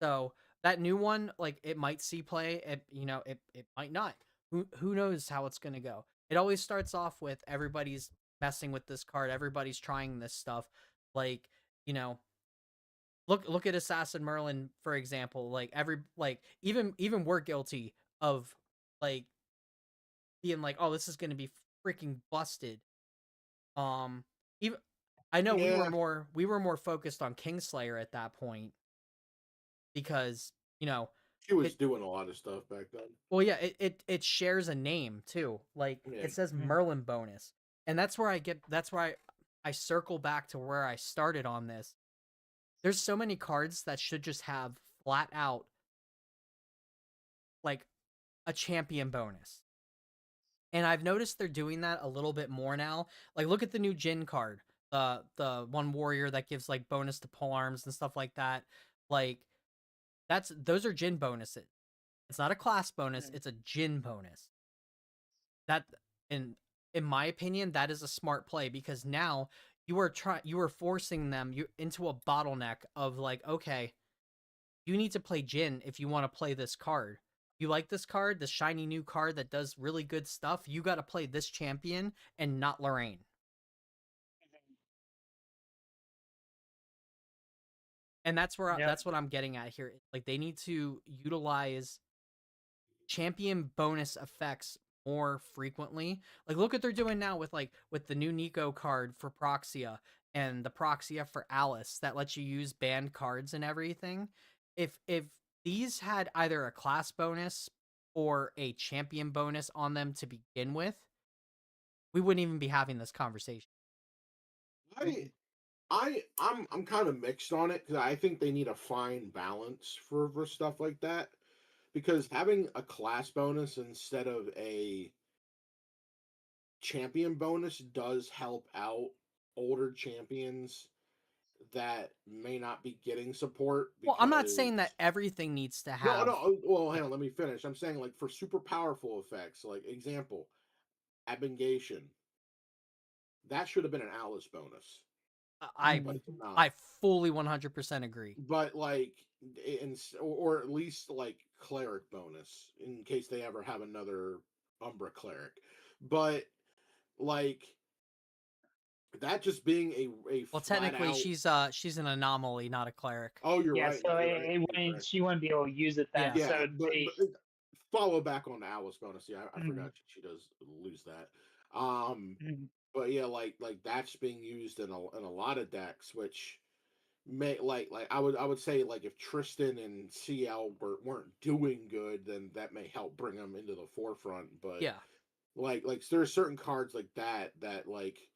So that new one, like it might see play, it might not. Who knows how it's gonna go? It always starts off with everybody's messing with this card, everybody's trying this stuff. Like, you know, look at Assassin Merlin, for example. Like even we're guilty of like being like, oh, this is gonna be freaking busted. Even I know Yeah, we were more focused on Kingslayer at that point because, you know, she was it doing a lot of stuff back then. well, yeah, it shares a name too. Like Yeah. it says Mhm. Merlin bonus. And that's where I circle back to where I started on this. There's so many cards that should just have flat out like a champion bonus. And I've noticed they're doing that a little bit more now. Like look at the new Jin card. The one warrior that gives like bonus to pole arms and stuff like that. Like those are Jin bonuses. It's not a class bonus, Mhm. it's a Jin bonus. That in my opinion, that is a smart play because now you are forcing them into a bottleneck of like, okay, you need to play Jin if you want to play this card. You like this card, this shiny new card that does really good stuff, you got to play this champion and not Lorraine. And Yep. that's what I'm getting at here. Like they need to utilize champion bonus effects more frequently. Like look what they're doing now with the new Nico card for Proxia and the Proxia for Alice that lets you use banned cards and everything. If these had either a class bonus or a champion bonus on them to begin with, we wouldn't even be having this conversation. I Mhm. I'm kind of mixed on it because I think they need a fine balance for stuff like that. Because having a class bonus instead of a champion bonus does help out older champions that may not be getting support Well, I'm not because saying that everything needs to no, have no. Well, hang yeah. on, let me finish. I'm saying like for super powerful effects, like example, abnegation, that should have been an Alice bonus, I but Mhm. it's not. I fully 100% agree. But like, or at least like cleric bonus in case they ever have another Umbra cleric. But like that just being a Well, flat technically out. she's an anomaly, not a cleric. Oh, you're Yeah. right. So You're right. it You're wouldn't. correct. She wouldn't be able to use it then. Yeah. Yeah, So but follow back on the Alice bonus. Yeah, I Mhm. forgot she does lose that. Um, Mhm. but yeah, like that's being used in a lot of decks, which may like I would say like if Tristan and CL weren't doing good, then that may help bring them into the forefront. But Yeah. like there are certain cards like that like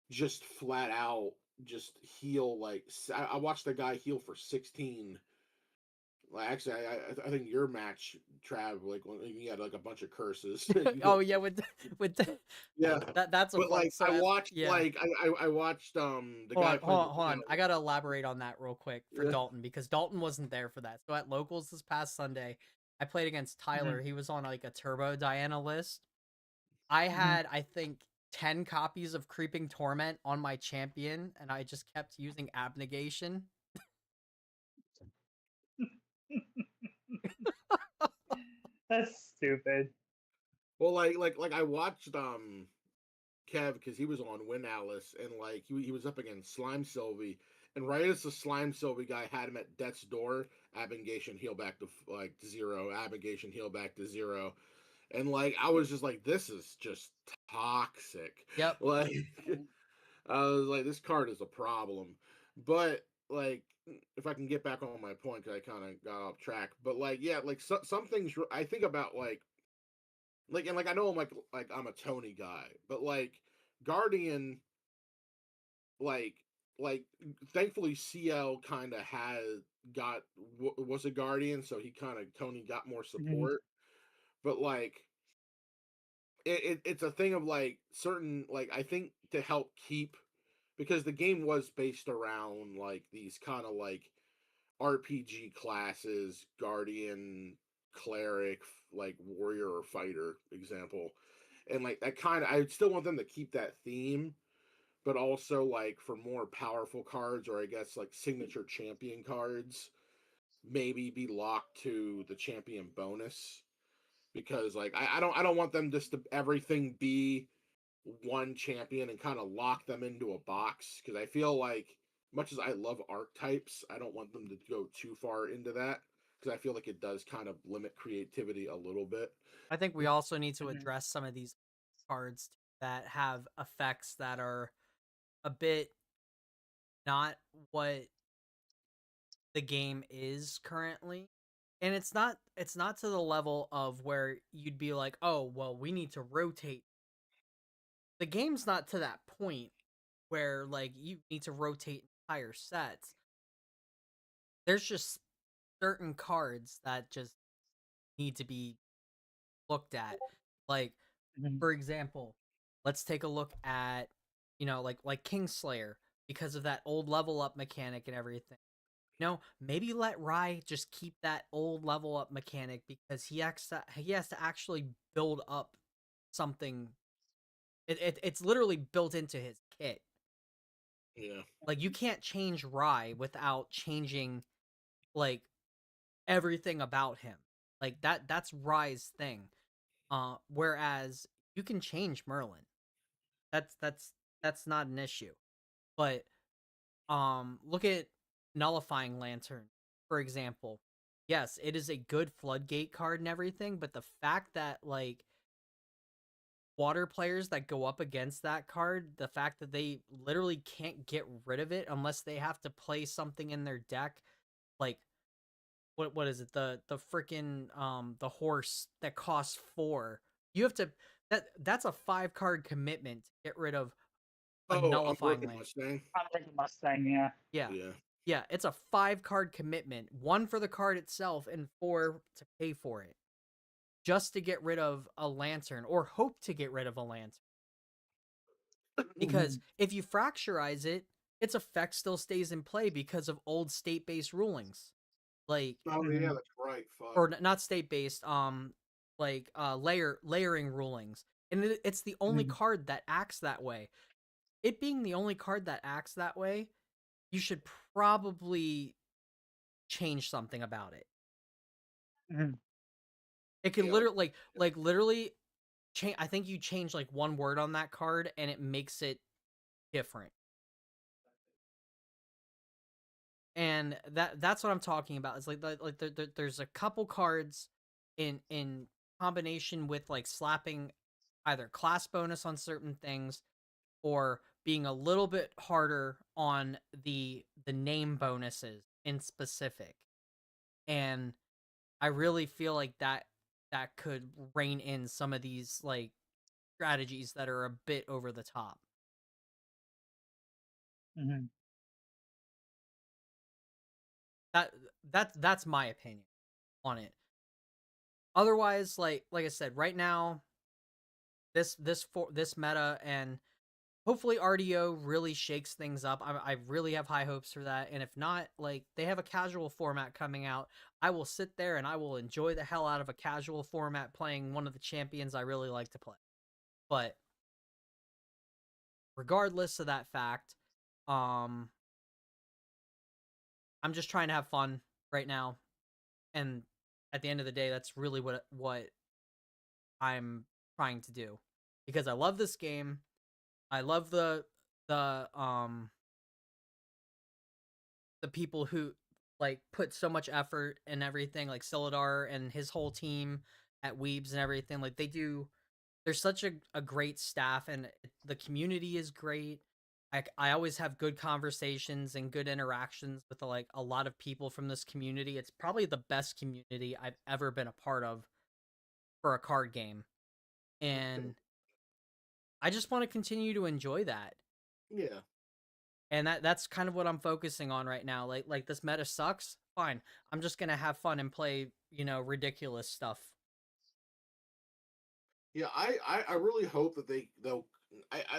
just flat out just heal like I watched a guy heal for 16. Well, actually, I think your match, Trav, like when you had like a bunch of curses, you Oh don't. yeah, with the, Yeah, that's a but fun. like So yeah. I watched the Hold guy on, hold playing on, the hold on. piano. I gotta elaborate on that real quick for Yeah, Dalton because Dalton wasn't there for that. So at locals this past Sunday, I played against Tyler. Mhm. He was on like a Turbo Diana list. I Mhm. had, I think, 10 copies of Creeping Torment on my champion, and I just kept using Abnegation. That's stupid. Well, like I watched Kev because he was on Win Alice and like he was up against Slime Sylvie, and right as the Slime Sylvie guy had him at death's door, Abnegation heal back to like to 0, Abnegation heal back to 0, and like I was just like, this is just toxic. Yep. Like I was like, this card is a problem. But like, if I can get back on my point, because I kind of got off track. But like, yeah, like some things I think about like, and like I know I'm I'm a Tony guy, but like Guardian, like like thankfully CL kind of was a Guardian, so he kind of Tony got more Mhm. support. But like it's a thing of like certain like I think to help keep because the game was based around like these kind of like RPG classes, guardian, cleric, like warrior or fighter example. And like that kind of I still want them to keep that theme, but also like for more powerful cards or I guess like signature champion cards, maybe be locked to the champion bonus because like I don't want them just to everything be one champion and kind of lock them into a box because I feel like much as I love archetypes, I don't want them to go too far into that because I feel like it does kind of limit creativity a little bit. I think we also need to Mhm. address some of these cards that have effects that are a bit not what the game is currently. And it's not to the level of where you'd be like, "Oh, well, we need to rotate." The game's not to that point where like you need to rotate entire sets. There's just certain cards that just need to be looked at. Like Mhm. for example, let's take a look at like Kingslayer because of that old level up mechanic and everything. Maybe let Rye just keep that old level up mechanic because he has to actually build up something. It's literally built into his kit. Yeah. Like you can't change Rye without changing like everything about him. Like that's Rye's thing. Whereas you can change Merlin. That's not an issue. But look at Nullifying Lantern, for example. Yes, it is a good floodgate card and everything, but the fact that like water players that go up against that card, the fact that they literally can't get rid of it unless they have to play something in their deck, like what is it? The freaking the horse that costs 4. You have to that's a 5 card commitment to get rid of a Oh, I'm Nullifying working Lantern. Mustang. I'm thinking Mustang, yeah. Yeah. Yeah. Yeah, it's a 5 card commitment. 1 for the card itself and 4 to pay for it. Just to get rid of a lantern or hope to get rid of a lantern. Because Mhm. if you fracturize it, its effect still stays in play because of old state-based rulings. Like Oh yeah, Mhm. that's right. Fuck. or not state-based, like layering rulings. And it's the only Mhm. card that acts that way. It being the only card that acts that way, you should probably change something about it. Mhm. It could Yeah, like literally change. I think you change like one word on that card and it makes it different. And that's what I'm talking about. It's like there's a couple cards in combination with like slapping either class bonus on certain things or being a little bit harder on the name bonuses in specific. And I really feel like that could rein in some of these like strategies that are a bit over the top. Mhm. That that's my opinion on it. Otherwise, like I said, right now this meta and hopefully RDO really shakes things up. I really have high hopes for that. And if not, like they have a casual format coming out, I will sit there and I will enjoy the hell out of a casual format playing one of the champions I really like to play. But regardless of that fact, um, I'm just trying to have fun right now, and at the end of the day, that's really what I'm trying to do because I love this game. I love the the people who like put so much effort and everything, like Silidar and his whole team at Weebs and everything. Like they do, there's such a great staff, and the community is great. I always have good conversations and good interactions with like a lot of people from this community. It's probably the best community I've ever been a part of for a card game, and I just want to continue to enjoy that. Yeah. And that's kind of what I'm focusing on right now. Like this meta sucks. Fine. I'm just gonna have fun and play, ridiculous stuff. Yeah, I really hope that they'll.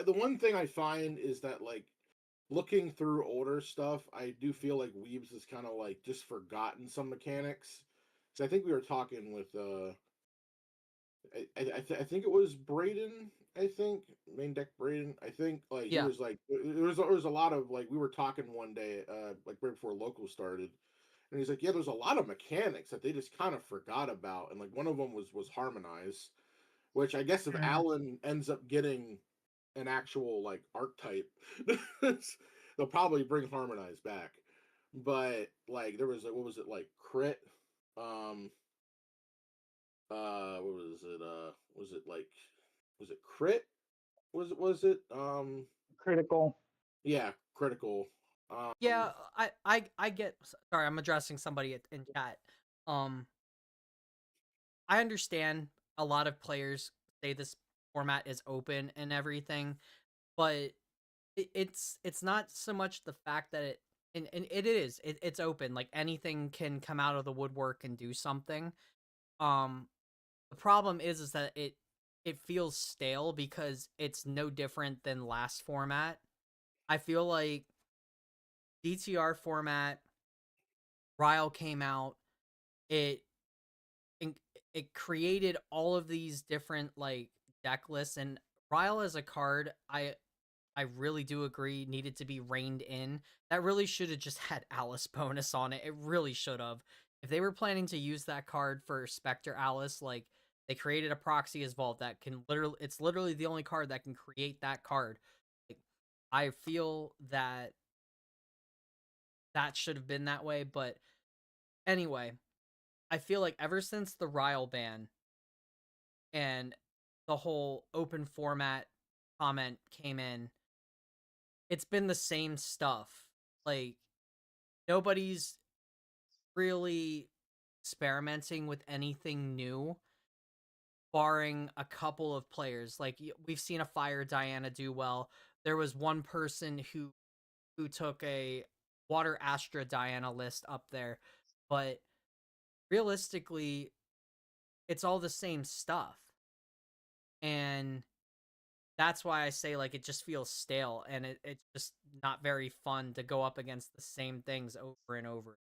The one thing I find is that like looking through older stuff, I do feel like Weebs has kind of like just forgotten some mechanics. So I think we were talking with I think it was Braden. I think main deck Braden. I think like he Yeah. was like there was a lot of like we were talking one day like right before local started, and he's like, yeah, there's a lot of mechanics that they just kind of forgot about, and like one of them was harmonize, which I guess if Mm. Alan ends up getting an actual like archetype, they'll probably bring harmonize back. But like there was like what was it like crit, um, what was it like was it crit? Was it Critical. yeah, critical. Um Yeah, I get. Sorry, I'm addressing somebody in chat. Um, I understand a lot of players say this format is open and everything, but it's not so much the fact that and it is it's open. Like anything can come out of the woodwork and do something. Um, the problem is that it feels stale because it's no different than last format. I feel like DTR format, Ryle came out, it it it created all of these different like deck lists, and Ryle as a card, I really do agree needed to be reined in. That really should have just had Alice bonus on it. It really should have. If they were planning to use that card for Spectre Alice, like they created a proxy as Vault that can it's literally the only card that can create that card. Like, I feel that that should have been that way, but anyway, I feel like ever since the Ryle ban and the whole open format comment came in, it's been the same stuff. Like nobody's really experimenting with anything new, barring a couple of players. Like we've seen a Fire Diana do well. There was one person who took a Water Astra Diana list up there, but realistically, it's all the same stuff. And that's why I say like it just feels stale and it's just not very fun to go up against the same things over and over.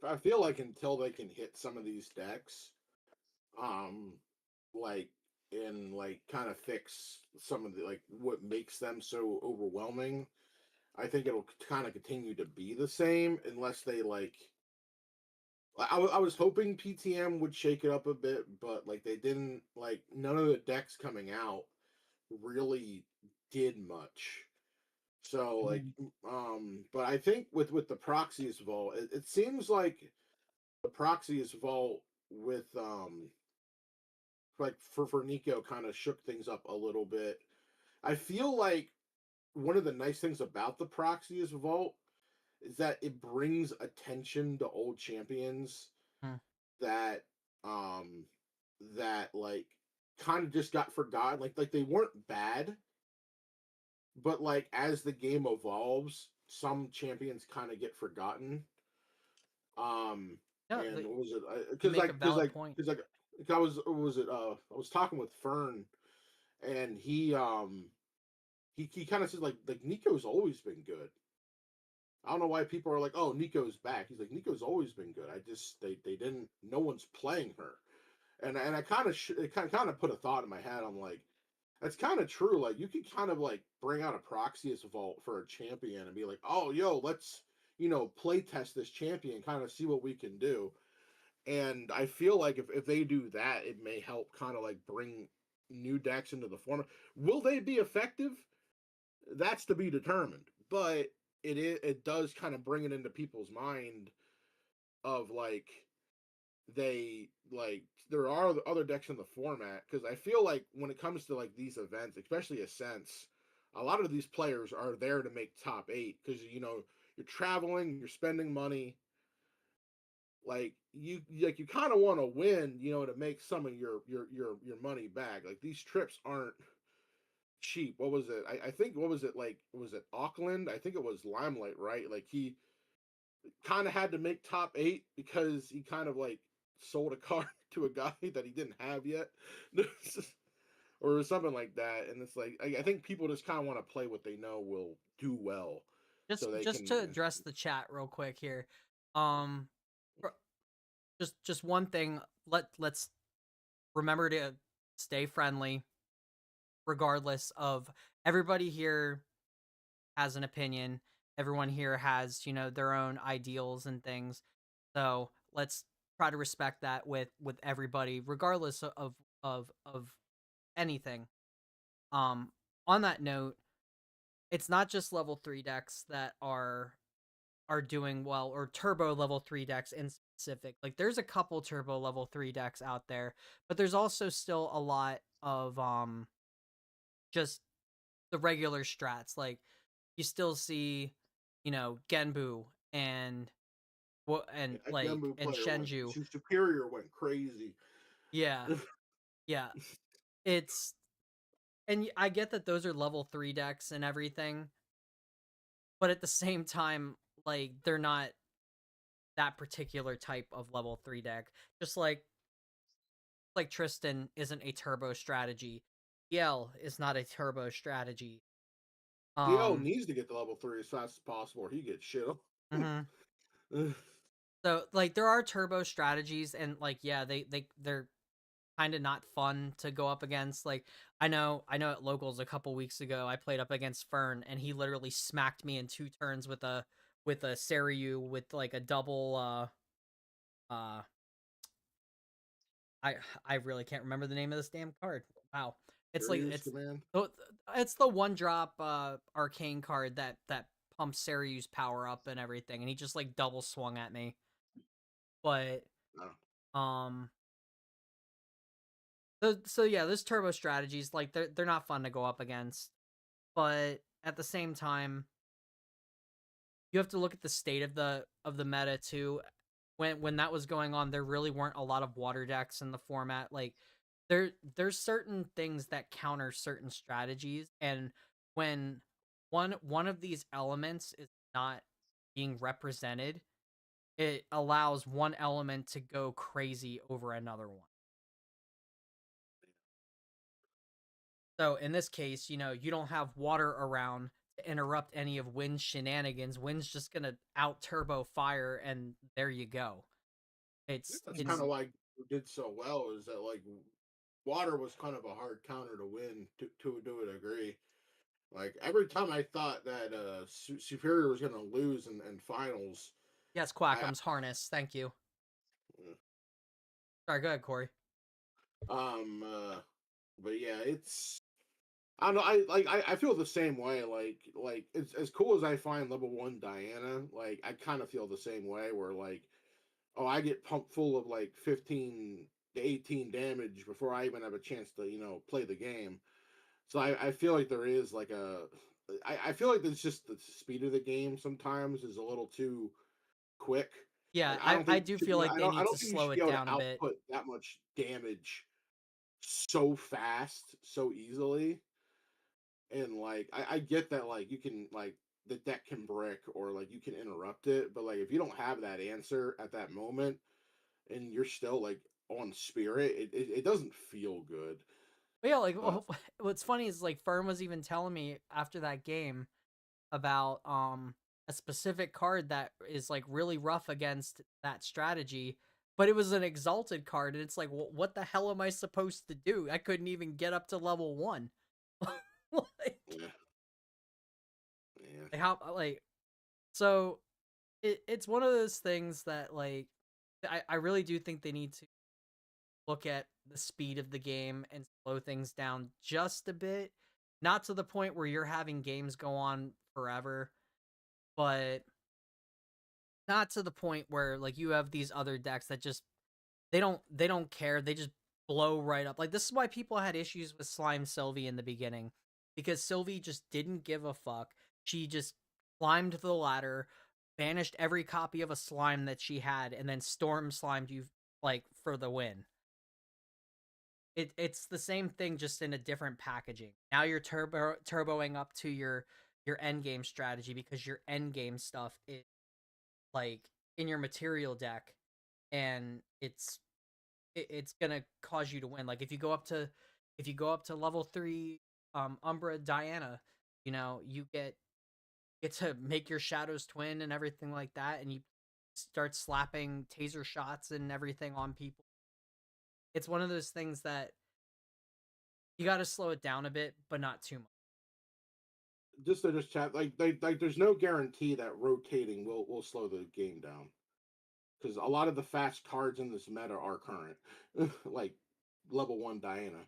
I feel like until they can hit some of these decks, um, like and like kind of fix some of the like what makes them so overwhelming, I think it'll kind of continue to be the same unless they like. I was hoping PTM would shake it up a bit, but like they didn't. Like none of the decks coming out really did much. So like, Mm. but I think with the Proxies Vault, it seems like the Proxies Vault with like for Nico kind of shook things up a little bit. I feel like one of the nice things about the Proxies Vault is that it brings attention to old champions Hmm. that um that like kind of just got forgotten. Like they weren't bad, but like as the game evolves, some champions kind of get forgotten. Um, No, and what was it? you Because make a like because valid like point. because like I was was it I was talking with Fern, and he kind of says like Nico's always been good. I don't know why people are like, oh, Nico's back. He's like, Nico's always been good. I just they didn't. No one's playing her. And I kind of it kind of put a thought in my head. I'm like, that's kind of true. Like you could kind of like bring out a Proxius vault for a champion and be like, oh, yo, let's play test this champion, kind of see what we can do. And I feel like if they do that, it may help kind of like bring new decks into the format. Will they be effective? That's to be determined. But it does kind of bring it into people's mind of like there are other decks in the format, because I feel like when it comes to like these events, especially Ascents, a lot of these players are there to make top 8 because you're traveling, you're spending money, like you kind of want to win, to make some of your money back. Like these trips aren't cheap. What was it? I think what was it like? Was it Auckland? I think it was Limelight, right? Like he kind of had to make top 8 because he kind of like sold a card to a guy that he didn't have yet, or something like that. And it's like I think people just kind of want to play what they know will do well, Just so they just can. to address the chat real quick here. Um just one thing, let's remember to stay friendly regardless of everybody here has an opinion. Everyone here has, their own ideals and things. So, let's try to respect that with everybody regardless of anything. Um on that note, it's not just level 3 decks that are doing well, or turbo level 3 decks in specific. Like there's a couple turbo level 3 decks out there, but there's also still a lot of just the regular strats. Like you still see, Genbu and what and A like Gembu and player went Shenju. Superior went crazy. Yeah. Yeah. It's I get that those are level 3 decks and everything, but at the same time, like they're not that particular type of level 3 deck. Just like Tristan isn't a turbo strategy. Yell is not a turbo strategy. DL Um needs to get to level 3 as fast as possible, or he gets shit on. mhm. So like there are turbo strategies, and like yeah, they're kind of not fun to go up against. Like I know at locals a couple weeks ago I played up against Fern and he literally smacked me in 2 turns with a Seiryu with like a double uh I really can't remember the name of this damn card. Wow. It's like Serious command. it's the one drop arcane card that pumps Seryu's power up and everything, and he just like double swung at me. But No. um so yeah, those turbo strategies, like they're not fun to go up against. But at the same time, you have to look at the state of the meta too. When that was going on, there really weren't a lot of water decks in the format. Like there's certain things that counter certain strategies, and when one of these elements is not being represented, it allows one element to go crazy over another one. So in this case, you don't have water around to interrupt any of Wind's shenanigans. Wind's just gonna out turbo fire, and there you go. It's That's kind it's of like who did so well, is that like water was kind of a hard counter to win to a degree. Like every time I thought that Superior was going to lose in finals, yes, I Quackham's harness. Thank you. Sorry, go ahead, Corey. um uh, but yeah, it's I don't know. I feel the same way. Like it's as cool as I find level 1 Diana. Like I kind of feel the same way. Where like, oh, I get pumped full of like 15 to 18 damage before I even have a chance to play the game. So I feel like there is like I feel like it's just the speed of the game sometimes is a little too quick. Yeah, Like I don't I think you do should feel be like they I need don't to think you slow should be it able to down a bit. output that much damage so fast, so easily. And like I get that like you can like the deck can brick or like you can interrupt it, but like if you don't have that answer at that moment and you're still like on spirit, it doesn't feel good. But yeah, like Uh, what's funny is like Fern was even telling me after that game about a specific card that is like really rough against that strategy. but it was an exalted card, and it's like, what the hell am I supposed to do? I couldn't even get up to level 1. Like, Yeah. Yeah. how so it's one of those things that like I really do think they need to look at the speed of the game and slow things down just a bit. Not to the point where you're having games go on forever, but not to the point where like you have these other decks that just they don't care. They just blow right up. Like this is why people had issues with Slime Sylvie in the beginning, because Sylvie just didn't give a fuck. She just climbed the ladder, banished every copy of a slime that she had, and then storm slimed you like for the win. It's the same thing, just in a different packaging. Now you're turboing up to your end game strategy, because your end game stuff is like in your material deck, and it's gonna cause you to win. Like if you go up to level 3 Umbra Diana, you get to make your shadows twin and everything like that, and you start slapping taser shots and everything on people. It's one of those things that you got to slow it down a bit, but not too much. Just to just chat, like there's no guarantee that rotating will slow the game down, because a lot of the fast cards in this meta are current, like level 1 Diana.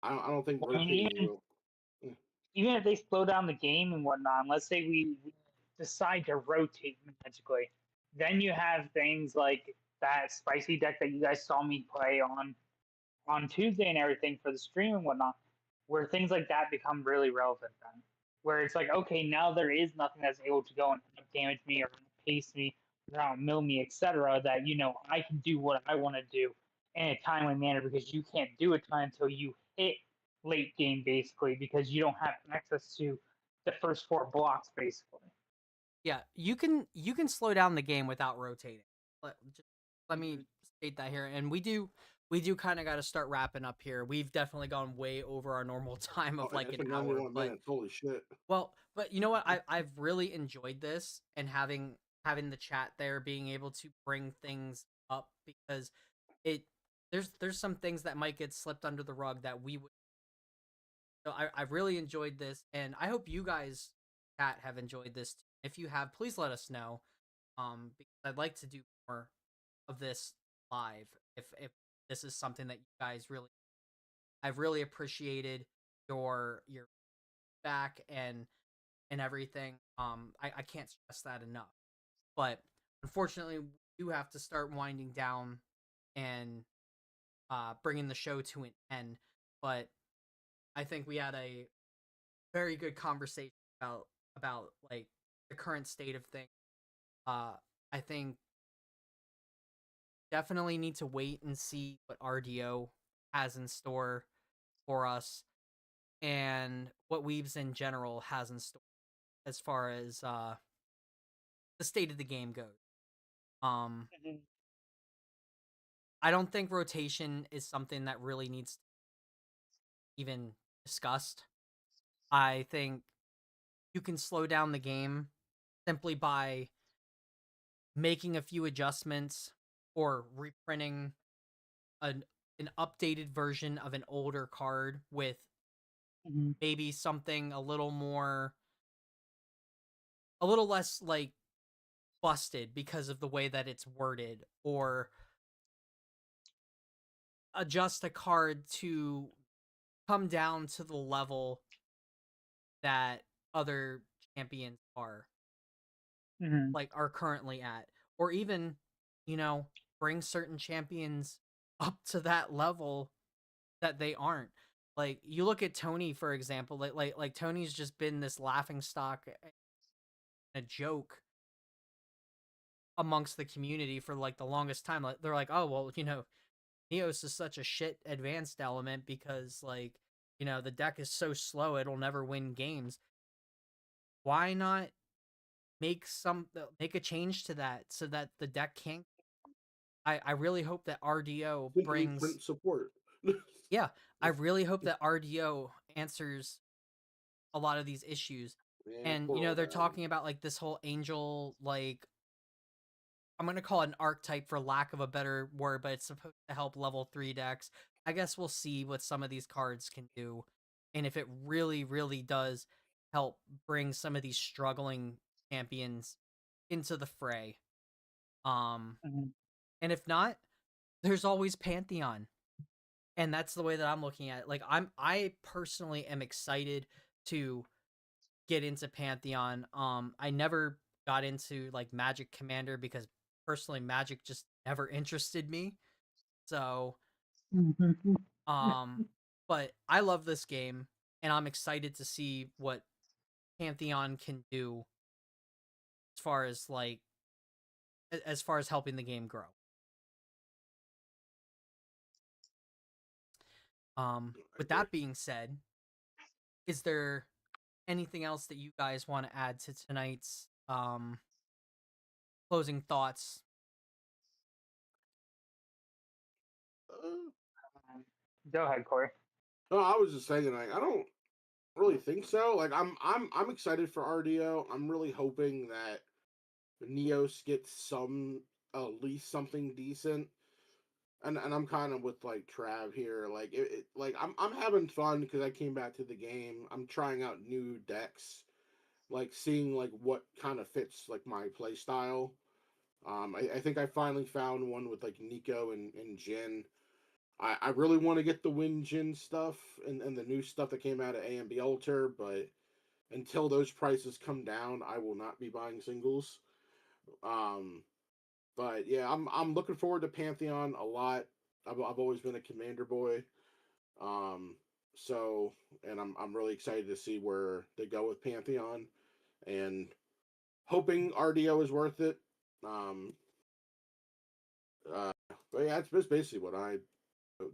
I don't think I mean, rotating will. even if they slow down the game and whatnot, let's say we decide to rotate magically, then you have things like that spicy deck that you guys saw me play on Tuesday and everything for the stream and whatnot, where things like that become really relevant then. Where it's like, okay, now there is nothing that's able to go and damage me or pace me, mill me, etc. That I can do what I want to do in a timely manner, because you can't do it until you hit late game, basically, because you don't have access to the first 4 blocks, basically. Yeah, you can slow down the game without rotating. Let me state that here, and we do kind of got to start wrapping up here. We've definitely gone way over our normal time Oh, of like it's an been hour, 91 but minutes. Holy shit! but you know what? I've really enjoyed this, and having the chat there, being able to bring things up, because it there's some things that might get slipped under the rug that we would. So I've really enjoyed this, and I hope you guys, chat, have enjoyed this. If you have, please let us know. Because I'd like to do more of this live. If this is something that you guys really, I've really appreciated your back and everything. I can't stress that enough. But unfortunately, we do have to start winding down and bringing the show to an end. But I think we had a very good conversation about like the current state of things. I think definitely need to wait and see what RDO has in store for us, and what Weaves in general has in store as far as the state of the game goes. Um, Mhm. I don't think rotation is something that really needs to even discussed. I think you can slow down the game simply by making a few adjustments, or reprinting an an updated version of an older card with Mhm. maybe something a little less like busted because of the way that it's worded, or adjust a card to come down to the level that other champions Mhm. are currently at, or even you know bring certain champions up to that level that they aren't. Like you look at Tony, for example. Like Tony's just been this laughing stock, a joke amongst the community for like the longest time. Like they're like, oh well, Neos is such a shit advanced element, because like the deck is so slow it'll never win games. Why not make a change to that, so that the deck can't. I really hope that RDO Simply brings. print support. Yeah, I really hope that RDO answers a lot of these issues. Yeah, And poor old they're Adam. talking about like this whole angel, like I'm gonna call it an archetype for lack of a better word, but it's supposed to help level 3 decks. I guess we'll see what some of these cards can do, and if it really, really does help bring some of these struggling champions into the fray. Mhm. And if not, there's always Pantheon, and that's the way that I'm looking at it. Like I personally am excited to get into Pantheon. I never got into like Magic Commander because personally Magic just never interested me. So, um but I love this game and I'm excited to see what Pantheon can do as far as like as far as helping the game grow. I With agree. that being said, is there anything else that you guys want to add to tonight's closing thoughts? Uh, Go ahead, Corey. no, I was just saying, like, I don't really think so. Like, I'm excited for RDO. I'm really hoping that Neos gets some at least something decent. And I'm kind of with like Trav here. Like like I'm having fun because I came back to the game. I'm trying out new decks, like seeing like what kind of fits like my play style. I think I finally found one with like Nico and Jin. I really want to get the Win Jin stuff and the new stuff that came out of AMB Alter, but until those prices come down, I will not be buying singles. Um, but yeah, I'm looking forward to Pantheon a lot. I've always been a Commander boy. Um, so and I'm really excited to see where they go with Pantheon and hoping RDO is worth it. Um, uh, but yeah, that's basically what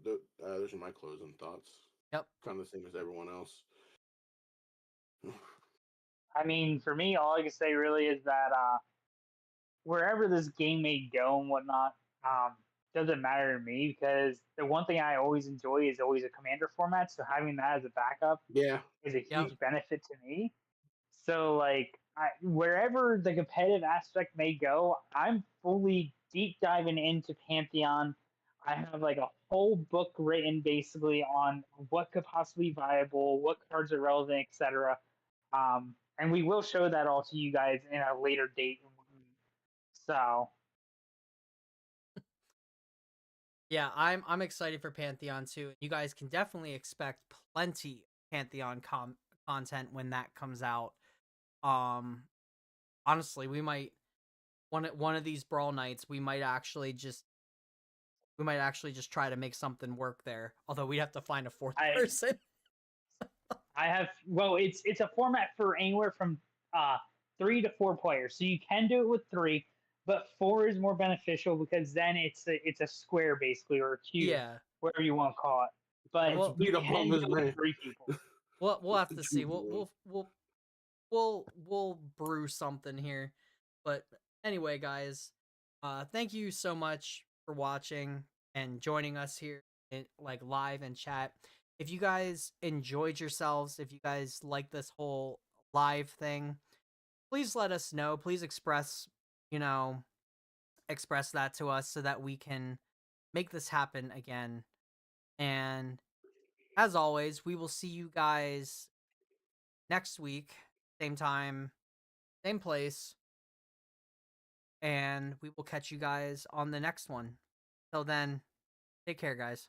those are my closing thoughts. Yep. Kind of the same as everyone else. I mean, for me, all I can say really is that wherever this game may go and whatnot, um, doesn't matter to me because the one thing I always enjoy is always a commander format. So having that as a backup Yeah, is a Yep. huge benefit to me. So like wherever the competitive aspect may go, I'm fully deep diving into Pantheon. I have like a whole book written basically on what could possibly be viable, what cards are relevant, etc. And we will show that all to you guys in a later date. So Yeah, I'm excited for Pantheon too. You guys can definitely expect plenty of Pantheon content when that comes out. Um Honestly, we might one of these brawl nights we might actually just try to make something work there. Although we'd have to find a fourth I person. I have well, it's a format for anywhere from 3 to 4 players. So you can do it with three, but four is more beneficial because then it's a square basically or a cube, Yeah. whatever you want to call it. But let's Well, you beat up on can this do it with man. 3 people. we'll It's have the to see. truth, man. We'll brew something here. But anyway, guys, thank you so much for watching and joining us here in, like live and chat. If you guys enjoyed yourselves, if you guys like this whole live thing, please let us know. Please you know, express that to us so that we can make this happen again. And as always, we will see you guys next week, same time, same place, and we will catch you guys on the next one. Till then, take care, guys.